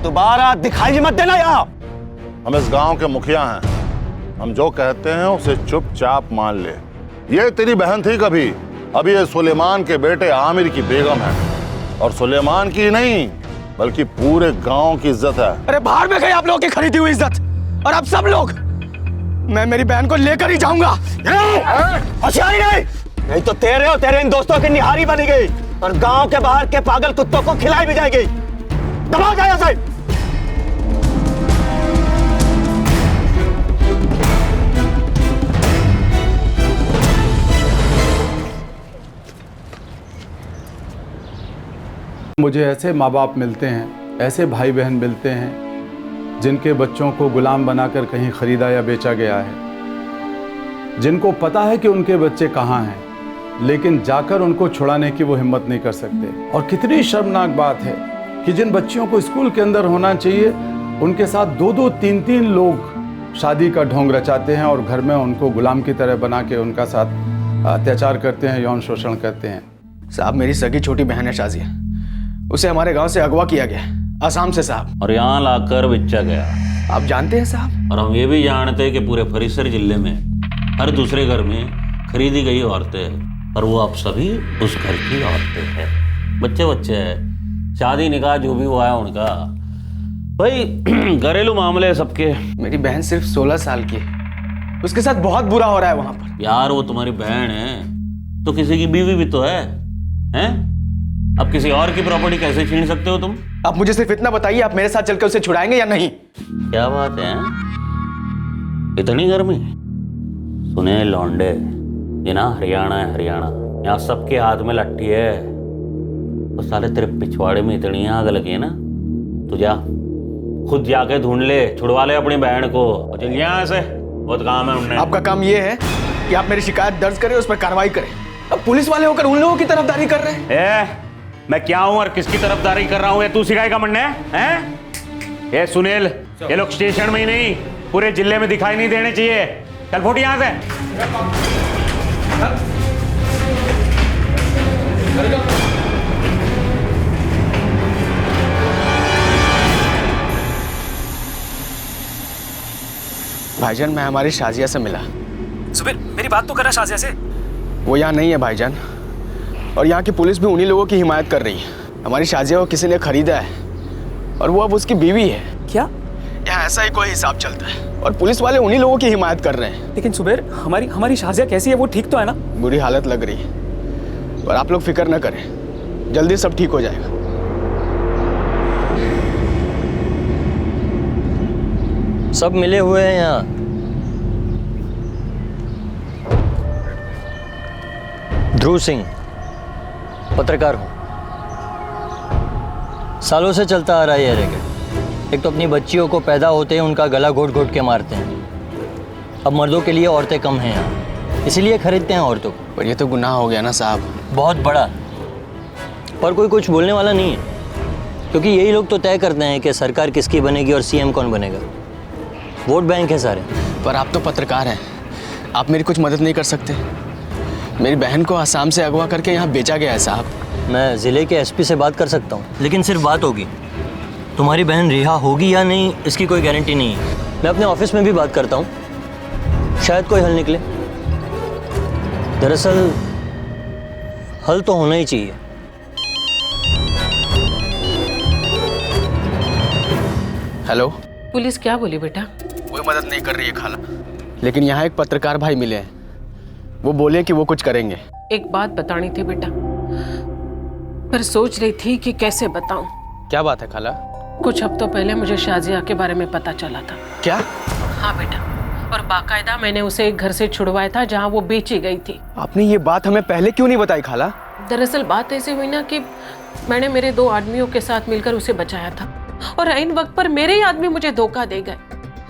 दोबारा दिखाई मत देना यहाँ। हम इस गांव के मुखिया हैं, हम जो कहते हैं उसे चुपचाप मान ले। ये तेरी बहन थी कभी, अब ये सुलेमान के बेटे आमिर की बेगम है, और सुलेमान की नहीं बल्कि पूरे गांव की इज्जत है। अरे बाहर में गई आप लोगों की खरीदी हुई इज्जत, और अब सब लोग, मैं मेरी बहन को लेकर ही जाऊंगा। होशियारी नहीं तो तेरे और तेरे इन दोस्तों की निहारी बनी गई और गांव के बाहर के पागल कुत्तों को खिलाई भी जाएगी। दबाओ जाए साहब। मुझे ऐसे माँ बाप मिलते हैं, ऐसे भाई बहन मिलते हैं जिनके बच्चों को गुलाम बनाकर कहीं खरीदा या बेचा गया है, जिनको पता है कि उनके बच्चे कहाँ हैं, लेकिन जाकर उनको छुड़ाने की वो हिम्मत नहीं कर सकते। और कितनी शर्मनाक बात है कि जिन बच्चियों को स्कूल के अंदर होना चाहिए, उनके साथ 2-2, 3-3 लोग शादी का ढोंग रचाते हैं और घर में उनको गुलाम की तरह बना के उनका साथ अत्याचार करते हैं, यौन शोषण करते हैं। साहब, मेरी सगी छोटी बहन है शाजिया, उसे हमारे गांव से अगवा किया गया आसाम से साहब, और यहाँ लाकर बेचा गया। आप जानते हैं साहब? और हम ये भी जानते हैं कि पूरे फरीसर जिले में हर दूसरे घर में खरीदी गई औरतें हैं, पर वो अब सभी उस घर की औरतें हैं। बच्चे हैं, शादी निकाह जो भी हुआ है उनका। भाई घरेलू मामले सबके। मेरी बहन सिर्फ 16 साल की है, उसके साथ बहुत बुरा हो रहा है वहां पर। यार वो तुम्हारी बहन है तो किसी की बीवी भी तो है, हैं? अब किसी और की प्रॉपर्टी कैसे छीन सकते हो तुम? आप मुझे सिर्फ इतना बताइए, आप मेरे साथ चलकर उसे छुड़ाएंगे या नहीं? क्या बात है, इतनी गर्मी? सुने लौंडे, ये ना हरियाणा है, हरियाणा, यहाँ सबके हाथ में लट्ठी है। तो साले तेरे पिछवाड़े में इतनी आग लगी है ना, तू जा खुद जाके ढूंढ ले, छुड़वा ले अपनी बहन को। चल यहाँ से, बहुत काम है उन्हें। आपका काम ये है कि आप मेरी शिकायत दर्ज करें, उस पर कार्रवाई करें। अब पुलिस वाले होकर उन लोगों की तरफदारी कर रहे हैं। मैं क्या हूं और किसकी तरफदारी कर रहा हूं, ये तू सिखाएगा मंडे हैं? ये सुनील, ये लोग स्टेशन में ही नहीं पूरे जिले में दिखाई नहीं देने चाहिए। चल फुट यहां से। भाईजान, मैं हमारी शाजिया से मिला। सुबीर, मेरी बात तो करा शाजिया से। वो यहाँ नहीं है भाईजान, और यहाँ की पुलिस भी उन्हीं लोगों की हिमायत कर रही है। हमारी शाजिया को किसी ने खरीदा है और वो अब उसकी बीवी है। क्या? यहाँ ऐसा ही कोई हिसाब चलता है और पुलिस वाले उन्हीं लोगों की हिमायत कर रहे हैं। लेकिन सुबीर, हमारी शाजिया कैसी है? वो ठीक तो है ना? बुरी हालत लग रही है, पर आप लोग फिक्र न करें, जल्दी सब ठीक हो जाएगा। सब मिले हुए हैं यहाँ। ध्रुव सिंह, पत्रकार हूँ। सालों से चलता आ रहा है ये रैकेट। एक तो अपनी बच्चियों को पैदा होते ही उनका गला घोट घोट के मारते हैं। अब मर्दों के लिए औरतें कम हैं यहाँ, इसीलिए खरीदते हैं औरतों को। पर ये तो गुनाह हो गया ना साहब। बहुत बड़ा। पर कोई कुछ बोलने वाला नहीं है, क्योंकि यही लोग तो तय करते हैं कि सरकार किसकी बनेगी और सीएम कौन बनेगा। वोट बैंक है सारे। पर आप तो पत्रकार हैं, आप मेरी कुछ मदद नहीं कर सकते? मेरी बहन को आसाम से अगवा करके यहाँ बेचा गया है साहब। मैं ज़िले के एसपी से बात कर सकता हूँ, लेकिन सिर्फ बात होगी। तुम्हारी बहन रिहा होगी या नहीं, इसकी कोई गारंटी नहीं है। मैं अपने ऑफिस में भी बात करता हूँ, शायद कोई हल निकले। दरअसल हल तो होना ही चाहिए। हेलो, पुलिस क्या बोली बेटा? कोई मदद नहीं कर रही है खाला, लेकिन यहाँ एक पत्रकार भाई मिले हैं। वो बोले कि वो कुछ करेंगे। एक बात बतानी थी बेटा, पर सोच रही थी कि कैसे बताऊं। क्या बात है खाला? कुछ हफ्तों पहले मुझे शाजिया के बारे में पता चला था। क्या? हाँ बेटा, और बाकायदा मैंने उसे एक घर से छुड़वाया था जहाँ वो बेची गई थी। आपने ये बात हमें पहले क्यों नहीं बताई खाला? दरअसल बात ऐसी हुई ना कि मैंने मेरे 2 आदमियों के साथ मिलकर उसे बचाया था, और ऐन वक्त पर मेरे ही आदमी मुझे धोखा दे गए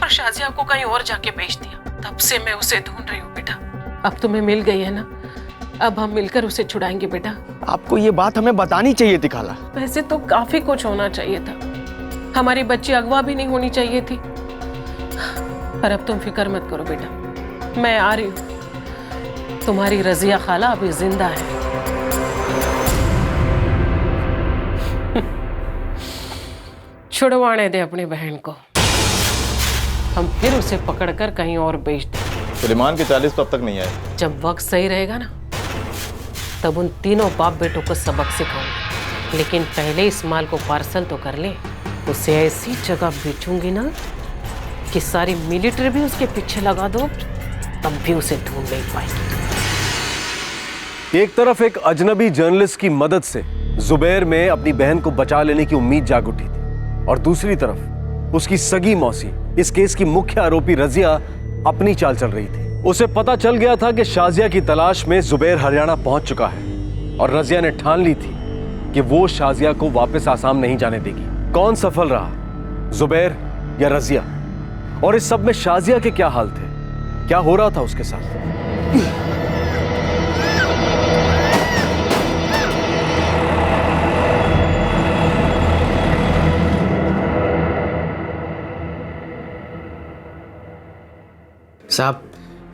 और शाजिया को कहीं और जाके बेच दिया। तब से मैं उसे ढूंढ रही हूँ बेटा। अब तुम्हें मिल गई है ना, अब हम मिलकर उसे छुड़ाएंगे बेटा। आपको ये बात हमें बतानी चाहिए थी खाला। वैसे तो काफी कुछ होना चाहिए था, हमारी बच्ची अगवा भी नहीं होनी चाहिए थी। पर अब तुम फिक्र मत करो बेटा, मैं आ रही हूँ। तुम्हारी रजिया खाला अभी जिंदा है। छुड़वाने दे अपनी बहन को, हम फिर उसे पकड़कर कहीं और बेच दें। सुलेमान के 40 तो अब तक नहीं आए। जब वक्त सही रहेगा ना, तब उन तीनों बाप बेटों को सबक सिखाऊंगी। लेकिन पहले इस माल को पार्सल तो कर ले। उसे ऐसी जगह बेचूंगी ना कि सारी मिलिट्री भी उसके पीछे लगा दो, तब भी उसे ढूंढ नहीं पाएगी। एक तरफ एक अजनबी जर्नलिस्ट की मदद से जुबैर में अपनी बहन को बचा लेने की उम्मीद जाग उठी थी, और दूसरी तरफ उसकी सगी मौसी, इस केस की मुख्य आरोपी रजिया, अपनी चाल चल रही थी। उसे पता चल गया था कि शाजिया की तलाश में जुबैर हरियाणा पहुंच चुका है, और रजिया ने ठान ली थी कि वो शाजिया को वापस आसाम नहीं जाने देगी। कौन सफल रहा, जुबैर या रजिया? और इस सब में शाजिया के क्या हाल थे, क्या हो रहा था उसके साथ? साहब,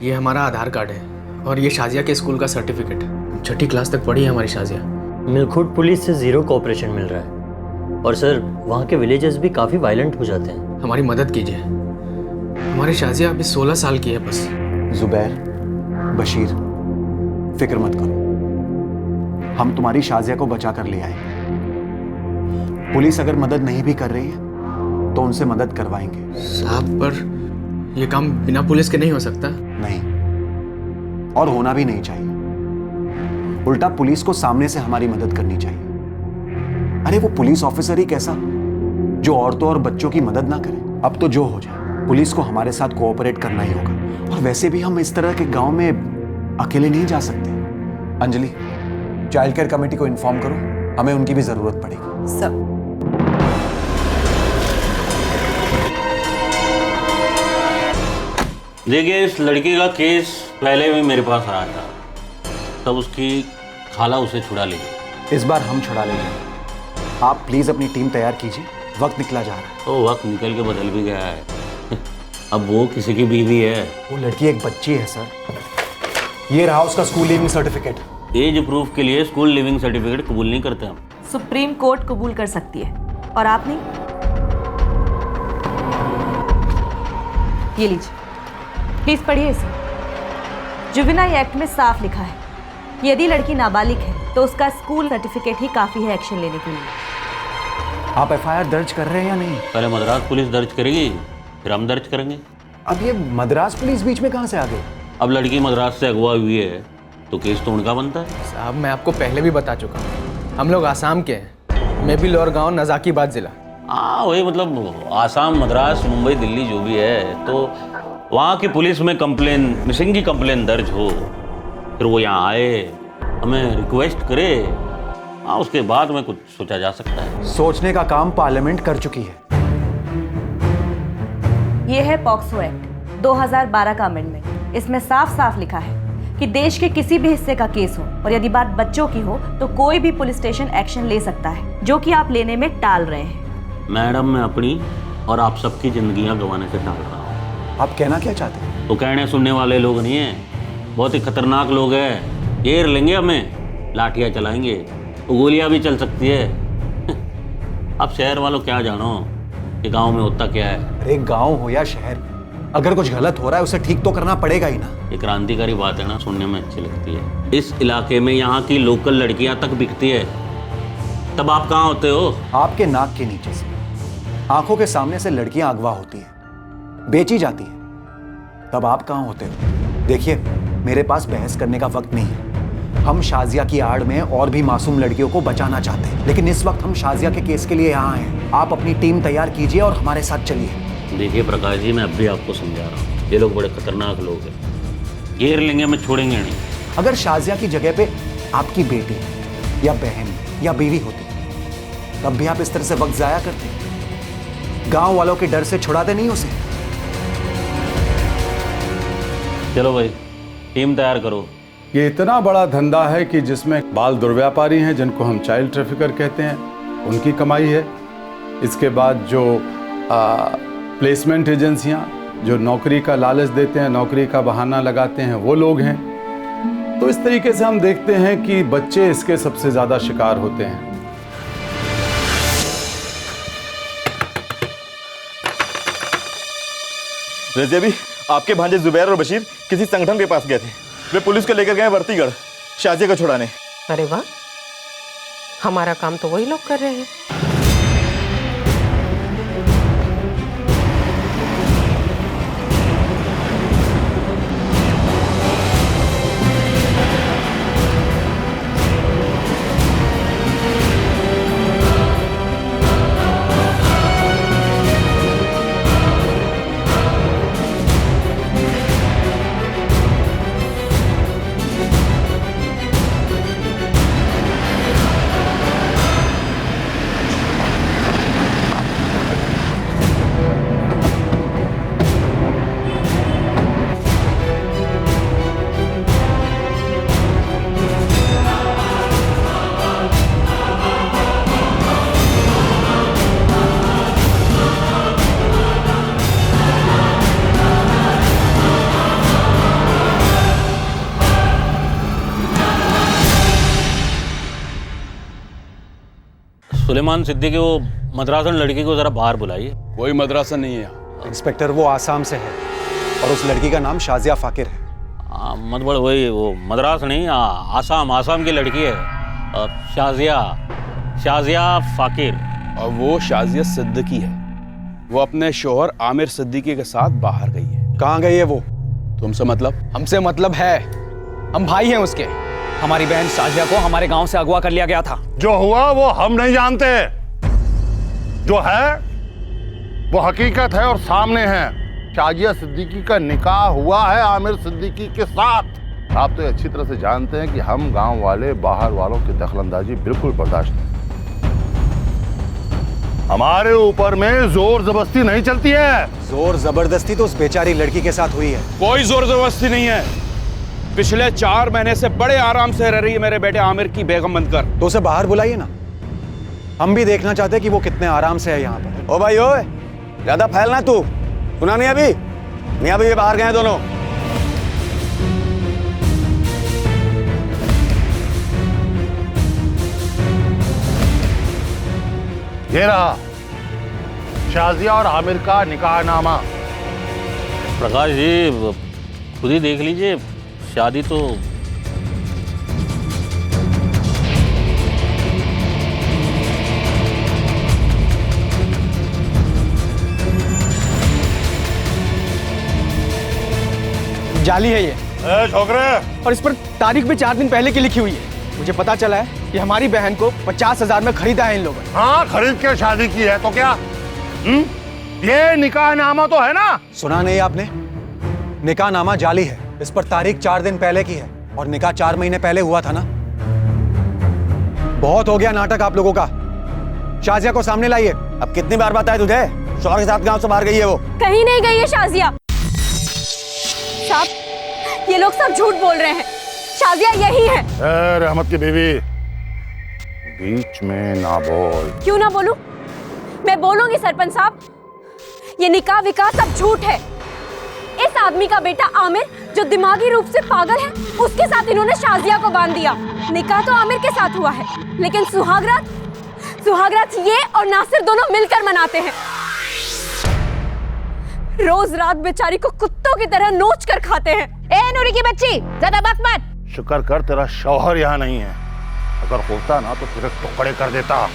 ये हमारा आधार कार्ड है और ये शाजिया के स्कूल का सर्टिफिकेट है। 6ठी क्लास तक पढ़ी है हमारी शाजिया। मिलखुट पुलिस से 0 कोऑपरेशन मिल रहा है, और सर वहाँ के विलेजेस भी काफ़ी वायलेंट हो जाते हैं। हमारी मदद कीजिए, हमारी शाजिया अभी 16 साल की है बस। जुबैर, बशीर, फिक्र मत करो, हम तुम्हारी शाजिया को बचा कर ले आए। पुलिस अगर मदद नहीं भी कर रही है तो उनसे मदद करवाएंगे। साहब, पर ये काम बिना पुलिस के नहीं हो सकता। नहीं, और होना भी नहीं चाहिए। उल्टा पुलिस को सामने से हमारी मदद करनी चाहिए। अरे वो पुलिस ऑफिसर ही कैसा जो औरतों और बच्चों की मदद ना करे। अब तो जो हो जाए, पुलिस को हमारे साथ कोऑपरेट करना ही होगा। और वैसे भी हम इस तरह के गांव में अकेले नहीं जा सकते। अंजलि, चाइल्ड केयर कमेटी को इन्फॉर्म करो, हमें उनकी भी जरूरत पड़ेगी। सब देखिए, इस लड़की का केस पहले भी मेरे पास आया था, तब उसकी खाला उसे छुड़ा ले गई। इस बार हम छुड़ा लेंगे। आप प्लीज अपनी टीम तैयार कीजिए, वक्त निकला जा रहा है। तो वक्त निकल के बदल भी गया है। अब वो किसी की बीवी है। वो लड़की एक बच्ची है सर। ये रहा उसका school leaving certificate. Age proof के लिए स्कूल लिविंग सर्टिफिकेट कबूल नहीं करते हम। सुप्रीम कोर्ट कबूल कर सकती है, और आप नहीं। ये लीजिए, प्लीज पढ़िए इसे। जुवेनाइल एक्ट में साफ लिखा है, यदि लड़की नाबालिग है तो उसका स्कूल सर्टिफिकेट ही काफी है एक्शन लेने के लिए। आप एफआईआर दर्ज कर रहे हैं या नहीं? पहले मद्रास पुलिस दर्ज करेगी, फिर हम दर्ज करेंगे। अब ये मद्रास पुलिस बीच में कहाँ से आ गई? अब लड़की मद्रास से अगवा हुई है तो केस तो उनका बनता है। साहब, मैं आपको पहले भी बता चुका हूँ, हम लोग आसाम के हैं। मैं भी लोअर गांव नजाकीबाद जिला। हाँ, वही मतलब आसाम, मद्रास, मुंबई, दिल्ली जो भी है, तो वहाँ की पुलिस में कंप्लेन, मिसिंग की कंप्लेन दर्ज हो, फिर वो यहाँ आए, हमें रिक्वेस्ट करे, हाँ, उसके बाद में कुछ सोचा जा सकता है। सोचने का काम पार्लियामेंट कर चुकी है। ये है पॉक्सो एक्ट 2012 का अमेंडमेंट। इसमें साफ साफ लिखा है कि देश के किसी भी हिस्से का केस हो और यदि बात बच्चों की हो तो कोई भी पुलिस स्टेशन एक्शन ले सकता है, जो कि आप लेने में टाल रहे हैं। मैडम, मैं अपनी और आप सबकी जिंदगियां गंवाने से टाल रहा हूँ। आप कहना क्या चाहते हैं? तो कहने सुनने वाले लोग नहीं हैं, बहुत ही खतरनाक लोग हैं। घेर लेंगे हमें, लाठियाँ चलाएंगे, गोलियाँ भी चल सकती है। अब शहर वालों क्या जानो कि गांव में होता क्या है। अरे गांव हो या शहर, अगर कुछ गलत हो रहा है उसे ठीक तो करना पड़ेगा ही ना। ये क्रांतिकारी बात है ना, सुनने में अच्छी लगती है। इस इलाके में यहाँ की लोकल लड़कियाँ तक बिकती है, तब आप कहाँ होते हो? आपके नाक के नीचे से, आंखों के सामने से लड़कियां अगवा होती है, बेची जाती है, तब आप कहाँ होते हो? देखिए, मेरे पास बहस करने का वक्त नहीं है। हम शाजिया की आड़ में और भी मासूम लड़कियों को बचाना चाहते हैं, लेकिन इस वक्त हम शाजिया के केस के लिए यहाँ हैं। आप अपनी टीम तैयार कीजिए और हमारे साथ चलिए। देखिए प्रकाश जी, मैं अब भी आपको समझा रहा हूँ, ये लोग बड़े खतरनाक लोग हैं, घेर लेंगे, हमें छोड़ेंगे नहीं। अगर शाजिया की जगह पे आपकी बेटी या बहन या बीवी होती तब भी आप इस तरह से वक्त जाया करते? गांव वालों के डर से छुड़ाते नहीं उसे? चलो भाई, टीम तैयार करो। ये इतना बड़ा धंधा है कि जिसमें बाल दुर्व्यापारी हैं, जिनको हम चाइल्ड ट्रैफिकर कहते हैं, उनकी कमाई है। इसके बाद जो प्लेसमेंट एजेंसियां जो नौकरी का लालच देते हैं, नौकरी का बहाना लगाते हैं, वो लोग हैं। तो इस तरीके से हम देखते हैं कि बच्चे इसके सबसे ज्यादा शिकार होते हैं। रजिया भी, आपके भांजे जुबैर और बशीर किसी संगठन के पास गए थे। वे पुलिस को लेकर गए वर्तीगढ़ शाजिया को छुड़ाने। अरे वाह, हमारा काम तो वही लोग कर रहे हैं। सुलेमान सिद्दीकी, वो मद्रासन लड़की को जरा बाहर बुलाइए। कोई मद्रासन नहीं है यहाँ। इंस्पेक्टर, वो आसाम से है और उस लड़की का नाम शाजिया फाकिर है। मतलब वही, वो मद्रास नहीं, आसाम की लड़की है, शाजिया फाकिर। और वो शाजिया सिद्दीकी है। वो अपने शोहर आमिर सिद्दीकी के साथ बाहर गई है। कहाँ गई है वो? तुमसे मतलब? हमसे मतलब है, हम भाई हैं उसके। हमारी बहन शाजिया को हमारे गांव से अगवा कर लिया गया था। जो हुआ वो हम नहीं जानते, जो है वो हकीकत है और सामने है। शाजिया सिद्दीकी का निकाह हुआ है आमिर सिद्दीकी के साथ। आप तो अच्छी तरह से जानते हैं कि हम गांव वाले बाहर वालों की दखलंदाजी बिल्कुल बर्दाश्त नहीं। हमारे ऊपर में जोर जबरदस्ती नहीं चलती है। जोर जबरदस्ती तो उस बेचारी लड़की के साथ हुई है। कोई जोर जबरदस्ती नहीं है। पिछले 4 महीने से बड़े आराम से रह रही है मेरे बेटे आमिर की बेगम बनकर। तो उसे बाहर बुलाइए ना, हम भी देखना चाहते हैं कि वो कितने आराम से है यहाँ पर। ओ भाई ओए, ज्यादा फैलना तू। सुना नहीं अभी? मियां बीवी बाहर गए हैं दोनों। ये रहा शाजिया और आमिर का निकाहनामा। प्रकाश जी, खुद ही देख लीजिए, शादी तो जाली है ये। छोकरे, और इस पर तारीख भी 4 दिन पहले की लिखी हुई है। मुझे पता चला है कि हमारी बहन को 50,000 में खरीदा है इन लोगों ने। हाँ, खरीद के शादी की है तो क्या? ये निकाहनामा तो है ना? सुना नहीं आपने? निकाहनामा जाली है। इस पर तारीख 4 दिन पहले की है और निकाह 4 महीने पहले हुआ था ना। बहुत हो गया नाटक आप लोगों का। शाजिया को सामने लाइए। अब कितनी बार बताया तुझे? शौहर के साथ गांव से बाहर गई है वो। कहीं नहीं गई है शाजिया। साहब, ये लोग सब झूठ बोल रहे हैं। शाजिया यही है। रहमत की बीवी, बीच में ना बोल। क्यों ना बोलूं? मैं बोलूंगी सरपंच साहब। ये निकाह विकाह सब झूठ है। इस आदमी का बेटा आमिर, जो दिमागी रूप से पागल है, उसके साथ इन्होंने शाजिया को बांध दिया। निकाह तो आमिर के साथ हुआ है, लेकिन सुहागरात ये और नासिर दोनों मिलकर मनाते हैं। रोज रात बेचारी को कुत्तों की तरह नोच कर खाते हैं। ए नूरी की बच्ची, ज्यादा बक मत। शुक्र कर तेरा शौहर यहाँ नहीं है। अगर होता ना तो तेरे टुकड़े कर देता।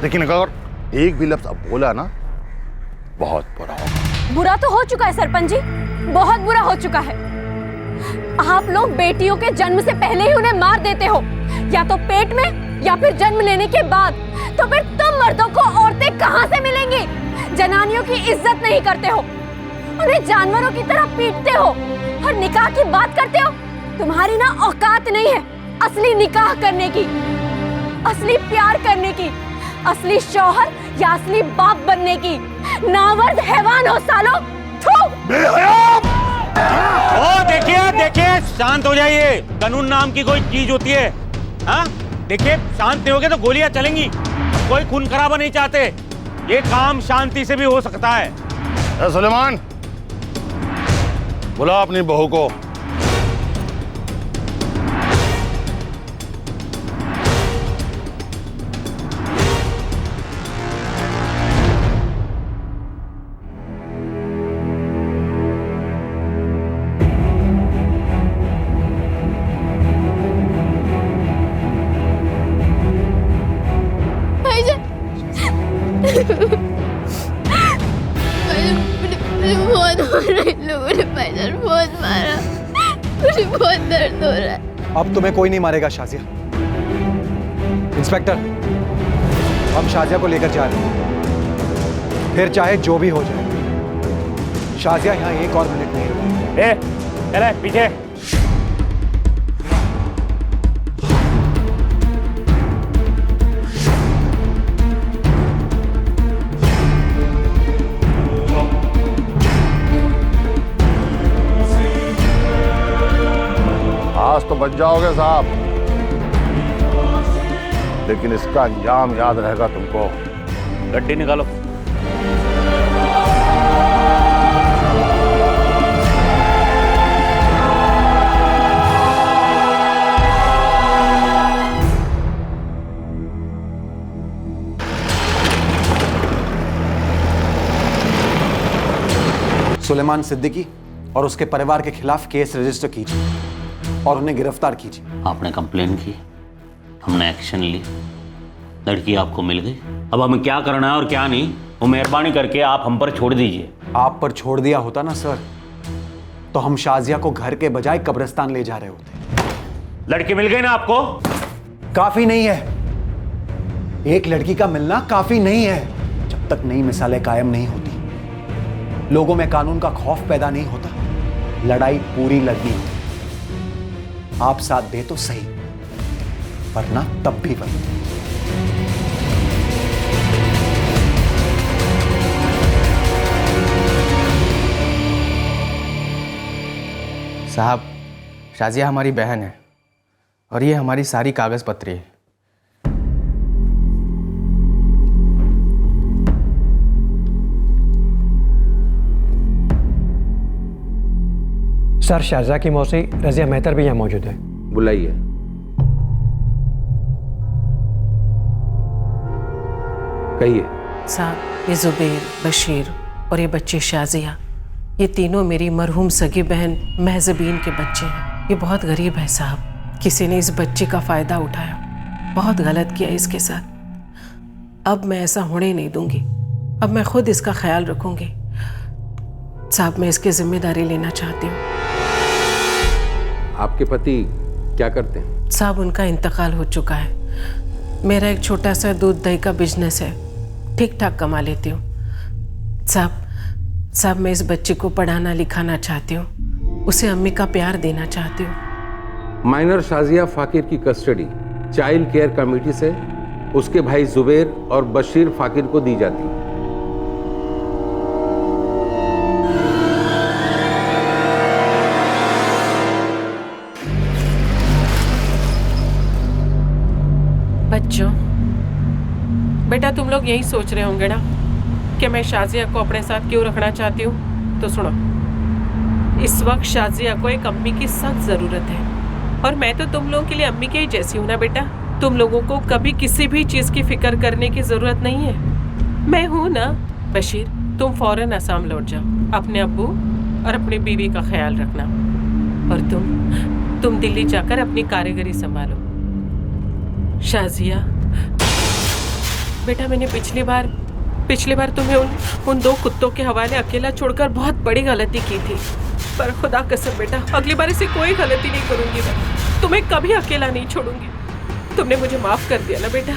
लेकिन अगर एक भी लफ्ज अब बोला ना, बहुत बुरा होगा। बुरा तो हो चुका है सरपंच जी, बहुत बुरा हो चुका है। आप लोग बेटियों के जन्म से पहले ही उन्हें मार देते हो, या तो पेट में या फिर जन्म लेने के बाद। तो फिर तुम मर्दों को औरतें कहां से मिलेंगी? जनानियों की इज्जत नहीं करते हो, उन्हें जानवरों की तरह पीटते हो और निकाह की बात करते हो। तुम्हारी ना औकात नहीं है असली निकाह करने की, असली प्यार करने की, असली शौहर या असली बाप बनने की। नामर्द हैवान हो सालो। ओ देखिए देखिए, शांत हो जाइए। कानून नाम की कोई चीज होती है? हाँ देखिए, शांत नहीं होगे तो गोलियां चलेंगी। कोई खून खराबा नहीं चाहते, ये काम शांति से भी हो सकता है। सुलेमान, बुला अपनी बहू को। मुझे बहुत दर्द हो रहा है। अब तुम्हें कोई नहीं मारेगा शाजिया। इंस्पेक्टर, हम शाजिया को लेकर जा रहे हैं, फिर चाहे जो भी हो जाए। शाजिया यहाँ एक और मिनट नहीं रुकेगी। चले पीछे। आज तो बच जाओगे साहब, लेकिन इसका अंजाम याद रहेगा तुमको। गड्डी निकालो। सुलेमान सिद्दीकी और उसके परिवार के खिलाफ केस रजिस्टर कीजिए और उन्हें गिरफ्तार कीजिए। आपने कंप्लेन की, हमने एक्शन ली, लड़की आपको मिल गई। अब हमें क्या करना है और क्या नहीं, वो मेहरबानी करके आप हम पर छोड़ दीजिए। आप पर छोड़ दिया होता ना सर, तो हम शाजिया को घर के बजाय कब्रिस्तान ले जा रहे होते। लड़की मिल गई ना आपको? काफी नहीं है, एक लड़की का मिलना काफी नहीं है। जब तक नई मिसालें कायम नहीं होती, लोगों में कानून का खौफ पैदा नहीं होता, लड़ाई पूरी लड़नी होती। आप साथ दे तो सही, वरना तब भी वही। साहब, शाजिया हमारी बहन है और ये हमारी सारी कागज पत्री है। सर, शाहजहा की मौसी रजिया मेहतर भी यहाँ मौजूद है। बुलाइए। कहिए। साहब, ये जुबैर, बशीर और ये बच्ची शाजिया, ये तीनों मेरी मरहूम सगी बहन महजबीन के बच्चे हैं। ये बहुत गरीब है साहब, किसी ने इस बच्चे का फ़ायदा उठाया, बहुत गलत किया इसके साथ। अब मैं ऐसा होने नहीं दूंगी, अब मैं खुद इसका ख्याल रखूंगी। साहब, मैं इसकी जिम्मेदारी लेना चाहती हूँ। आपके पति क्या करते हैं? साहब, उनका इंतकाल हो चुका है। मेरा एक छोटा सा दूध दही का बिजनेस है, ठीक ठाक कमा लेती हूँ। साहब, मैं इस बच्चे को पढ़ाना लिखाना चाहती हूँ, उसे अम्मी का प्यार देना चाहती हूँ। माइनर शाजिया फाकिर की कस्टडी चाइल्ड केयर कमेटी से उसके भाई जुबैर और बशीर फाकिर को दी जाती है। बच्चों, बेटा तुम लोग यही सोच रहे होंगे ना कि मैं शाजिया को अपने साथ क्यों रखना चाहती हूँ। तो सुनो, इस वक्त शाजिया को एक अम्मी की सख्त ज़रूरत है, और मैं तो तुम लोगों के लिए अम्मी के ही जैसी हूँ ना बेटा। तुम लोगों को कभी किसी भी चीज़ की फिक्र करने की ज़रूरत नहीं है, मैं हूँ ना। बशीर, तुम फ़ौरन असम लौट जाओ, अपने अब्बू और अपनी बीवी का ख्याल रखना, और तुम दिल्ली जाकर अपनी कारीगरी संभालो। शाजिया बेटा, मैंने पिछली बार तुम्हें उन दो कुत्तों के हवाले अकेला छोड़कर बहुत बड़ी गलती की थी। पर खुदा कसम बेटा, अगली बार ऐसी कोई गलती नहीं करूंगी मैं। तुम्हें कभी अकेला नहीं छोड़ूंगी। तुमने मुझे माफ कर दिया ना बेटा।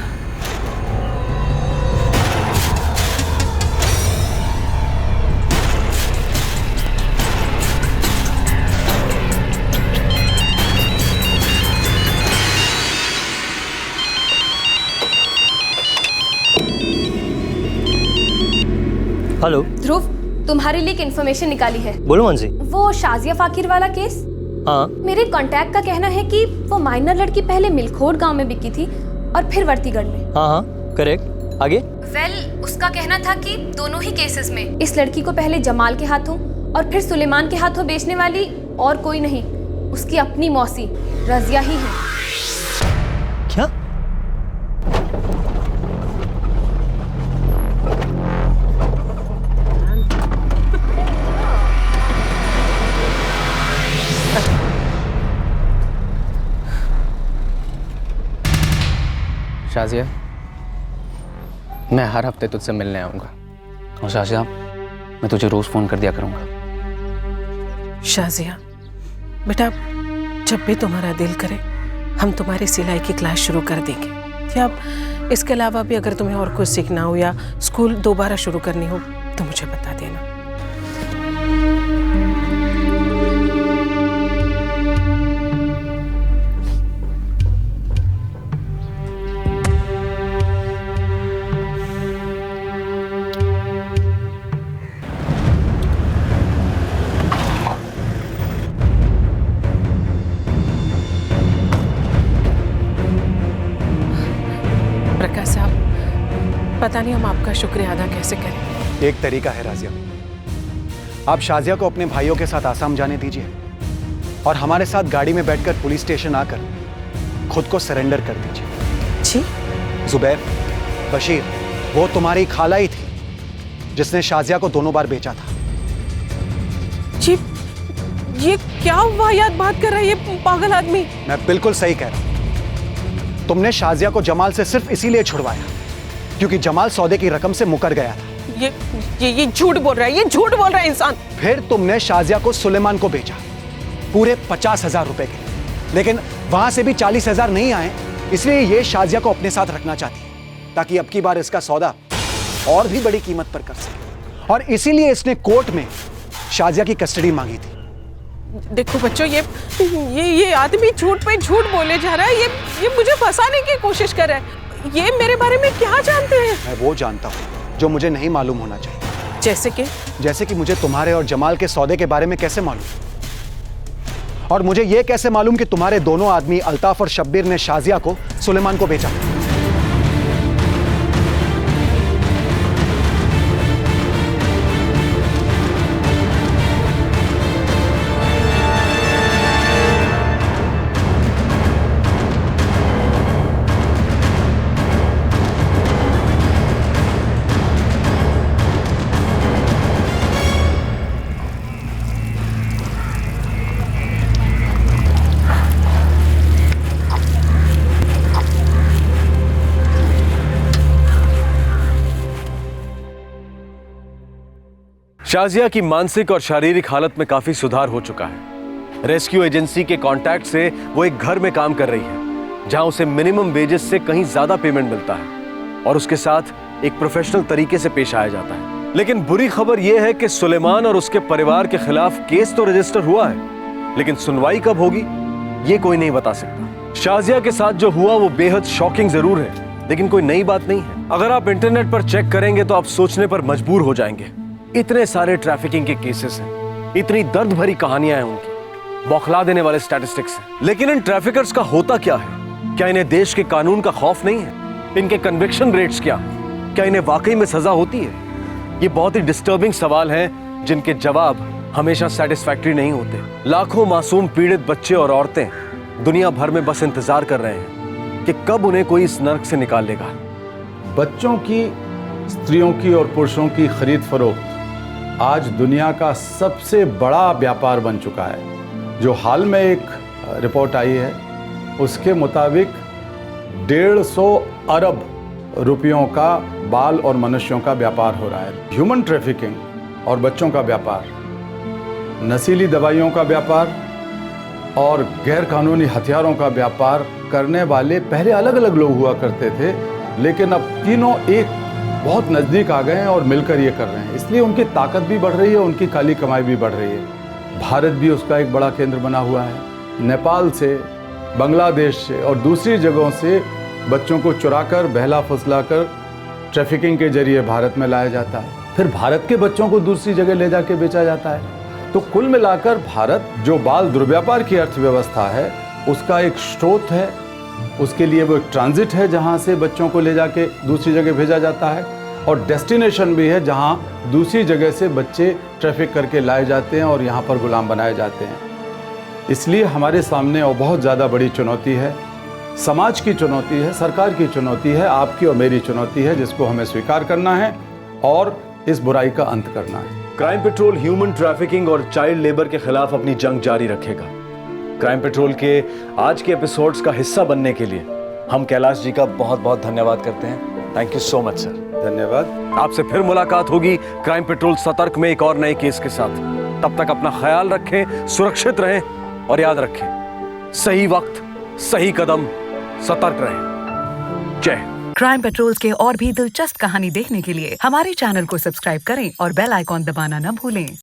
हेलो ध्रुव, तुम्हारे लिए एक इन्फॉर्मेशन निकाली है। बोलो मानसी। वो शाजिया फाकिर वाला केस, हाँ मेरे कांटेक्ट का कहना है कि वो माइनर लड़की पहले मिलखोट गांव में बिकी थी और फिर वर्तीगढ़ में। हाँ हाँ करेक्ट, आगे। उसका कहना था कि दोनों ही केसेस में इस लड़की को पहले जमाल के हाथों और फिर सुलेमान के हाथों बेचने वाली और कोई नहीं, उसकी अपनी मौसी रजिया ही है। क्या? शाजिया, मैं हर हफ्ते तुझसे मिलने आऊंगा। और शाजिया, मैं तुझे रोज फोन कर दिया करूंगा। शाजिया बेटा, जब भी तुम्हारा दिल करे हम तुम्हारी सिलाई की क्लास शुरू कर देंगे। या इसके अलावा भी अगर तुम्हें और कुछ सीखना हो या स्कूल दोबारा शुरू करनी हो तो मुझे बता देना। प्रकाश साहब, पता नहीं हम आपका शुक्रिया अदा कैसे करें। एक तरीका है राजिया, आप शाजिया को अपने भाइयों के साथ आसाम जाने दीजिए और हमारे साथ गाड़ी में बैठकर पुलिस स्टेशन आकर खुद को सरेंडर कर दीजिए। जी? जुबैर, बशीर, वो तुम्हारी खाला ही थी जिसने शाजिया को दोनों बार बेचा था। जी, ये क्या वाहियात बात कर रहा है ये पागल आदमी? मैं बिल्कुल सही कह रहा हूं। तुमने शाजिया को जमाल से सिर्फ इसीलिए छुड़वाया क्योंकि जमाल सौदे की रकम से मुकर गया था। ये झूठ बोल रहा है, ये झूठ बोल रहा है इंसान। फिर तुमने शाजिया को सुलेमान को बेचा पूरे 50,000 रुपए के, लेकिन वहां से भी 40,000 नहीं आए, इसलिए ये शाजिया को अपने साथ रखना चाहती है ताकि अब की बार इसका सौदा और भी बड़ी कीमत पर कर सके, और इसीलिए इसने कोर्ट में शाजिया की कस्टडी मांगी थी। देखो बच्चों, ये आदमी झूठ पे झूठ बोले जा रहा है। ये मुझे फंसाने की कोशिश कर रहा है। ये मेरे बारे में क्या जानते हैं? मैं वो जानता हूँ जो मुझे नहीं मालूम होना चाहिए। जैसे कि मुझे तुम्हारे और जमाल के सौदे के बारे में कैसे मालूम, और मुझे ये कैसे मालूम कि तुम्हारे दोनों आदमी अल्ताफ और शब्बीर ने शाजिया को सुलेमान को बेचा। शाजिया की मानसिक और शारीरिक हालत में काफी सुधार हो चुका है। रेस्क्यू एजेंसी के कांटेक्ट से वो एक घर में काम कर रही है जहां उसे मिनिमम वेजेस से कहीं ज्यादा पेमेंट मिलता है और उसके साथ एक प्रोफेशनल तरीके से पेश आया जाता है। लेकिन बुरी खबर यह है कि सुलेमान और उसके परिवार के खिलाफ केस तो रजिस्टर हुआ है, लेकिन सुनवाई कब होगी ये कोई नहीं बता सकता। शाजिया के साथ जो हुआ वो बेहद शॉकिंग जरूर है, लेकिन कोई नई बात नहीं है। अगर आप इंटरनेट पर चेक करेंगे तो आप सोचने पर मजबूर हो जाएंगे। इतने सारे ट्रैफिकिंग के केसेस हैं, इतनी दर्द भरी कहानियां हैं उनकी, बौखला देने वाले स्टैटिस्टिक्स हैं। लेकिन इन ट्रैफिकर्स का होता क्या है? क्या इन्हें देश के कानून का खौफ नहीं है? इनके कन्विक्शन रेट्स क्या? क्या इन्हें वाकई में सजा होती है? ये बहुत ही डिस्टर्बिंग सवाल हैं जिनके जवाब हमेशा सेटिस्फैक्टरी नहीं होते। लाखों मासूम पीड़ित बच्चे और औरतें दुनिया भर में बस इंतजार कर रहे हैं कि कब उन्हें कोई इस नर्क से निकाल लेगा। बच्चों की, स्त्रियों की और पुरुषों की खरीद फरोख्त आज दुनिया का सबसे बड़ा व्यापार बन चुका है। जो हाल में एक रिपोर्ट आई है उसके मुताबिक 150 अरब रुपयों का बाल और मनुष्यों का व्यापार हो रहा है। ह्यूमन ट्रैफिकिंग और बच्चों का व्यापार नशीली दवाइयों का व्यापार और गैरकानूनी हथियारों का व्यापार करने वाले पहले अलग अलग लोग हुआ करते थे, लेकिन अब तीनों एक बहुत नज़दीक आ गए हैं और मिलकर ये कर रहे हैं। इसलिए उनकी ताकत भी बढ़ रही है, उनकी काली कमाई भी बढ़ रही है। भारत भी उसका एक बड़ा केंद्र बना हुआ है। नेपाल से, बांग्लादेश से और दूसरी जगहों से बच्चों को चुराकर, बहला फुसलाकर ट्रैफिकिंग के जरिए भारत में लाया जाता है। फिर भारत के बच्चों को दूसरी जगह ले जाके बेचा जाता है। तो कुल मिलाकर भारत जो बाल दुर्व्यापार की अर्थव्यवस्था है उसका एक स्रोत है, उसके लिए वो एक ट्रांजिट है जहाँ से बच्चों को ले जाके दूसरी जगह भेजा जाता है, और डेस्टिनेशन भी है जहाँ दूसरी जगह से बच्चे ट्रैफिक करके लाए जाते हैं और यहाँ पर गुलाम बनाए जाते हैं। इसलिए हमारे सामने और बहुत ज़्यादा बड़ी चुनौती है, समाज की चुनौती है, सरकार की चुनौती है, आपकी और मेरी चुनौती है, जिसको हमें स्वीकार करना है और इस बुराई का अंत करना है। क्राइम पेट्रोल ह्यूमन ट्रैफिकिंग और चाइल्ड लेबर के खिलाफ अपनी जंग जारी रखेगा। क्राइम पेट्रोल के आज के एपिसोड्स का हिस्सा बनने के लिए हम कैलाश जी का बहुत बहुत धन्यवाद करते हैं। Thank you so much sir. धन्यवाद। आपसे फिर मुलाकात होगी क्राइम पेट्रोल सतर्क में एक और नए केस के साथ। तब तक अपना ख्याल रखें, सुरक्षित रहें और याद रखें, सही वक्त, सही कदम, सतर्क रहें। जय। क्राइम पेट्रोल के और भी दिलचस्प कहानी देखने के लिए हमारे चैनल को सब्सक्राइब करें और बेल आइकॉन दबाना न भूलें।